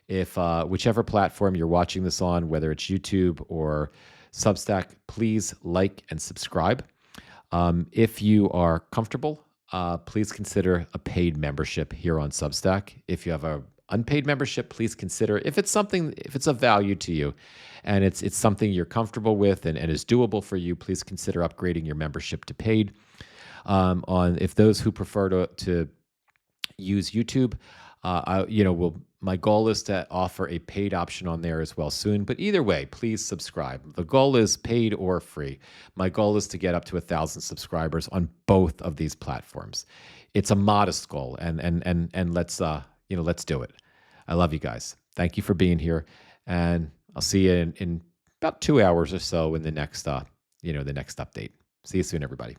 Speaker 1: If whichever platform you're watching this on, whether it's YouTube or Substack, please like and subscribe. If you are comfortable, please consider a paid membership here on Substack. If you have a unpaid membership, please consider, if it's of value to you and it's something you're comfortable with and is doable for you, please consider upgrading your membership to paid. If those who prefer to use YouTube, my goal is to offer a paid option on there as well soon. But either way, please subscribe. The goal is paid or free. My goal is to get up to 1,000 subscribers on both of these platforms. It's a modest goal, and let's do it. I love you guys. Thank you for being here, and I'll see you in about 2 hours or so in the next update. See you soon, everybody.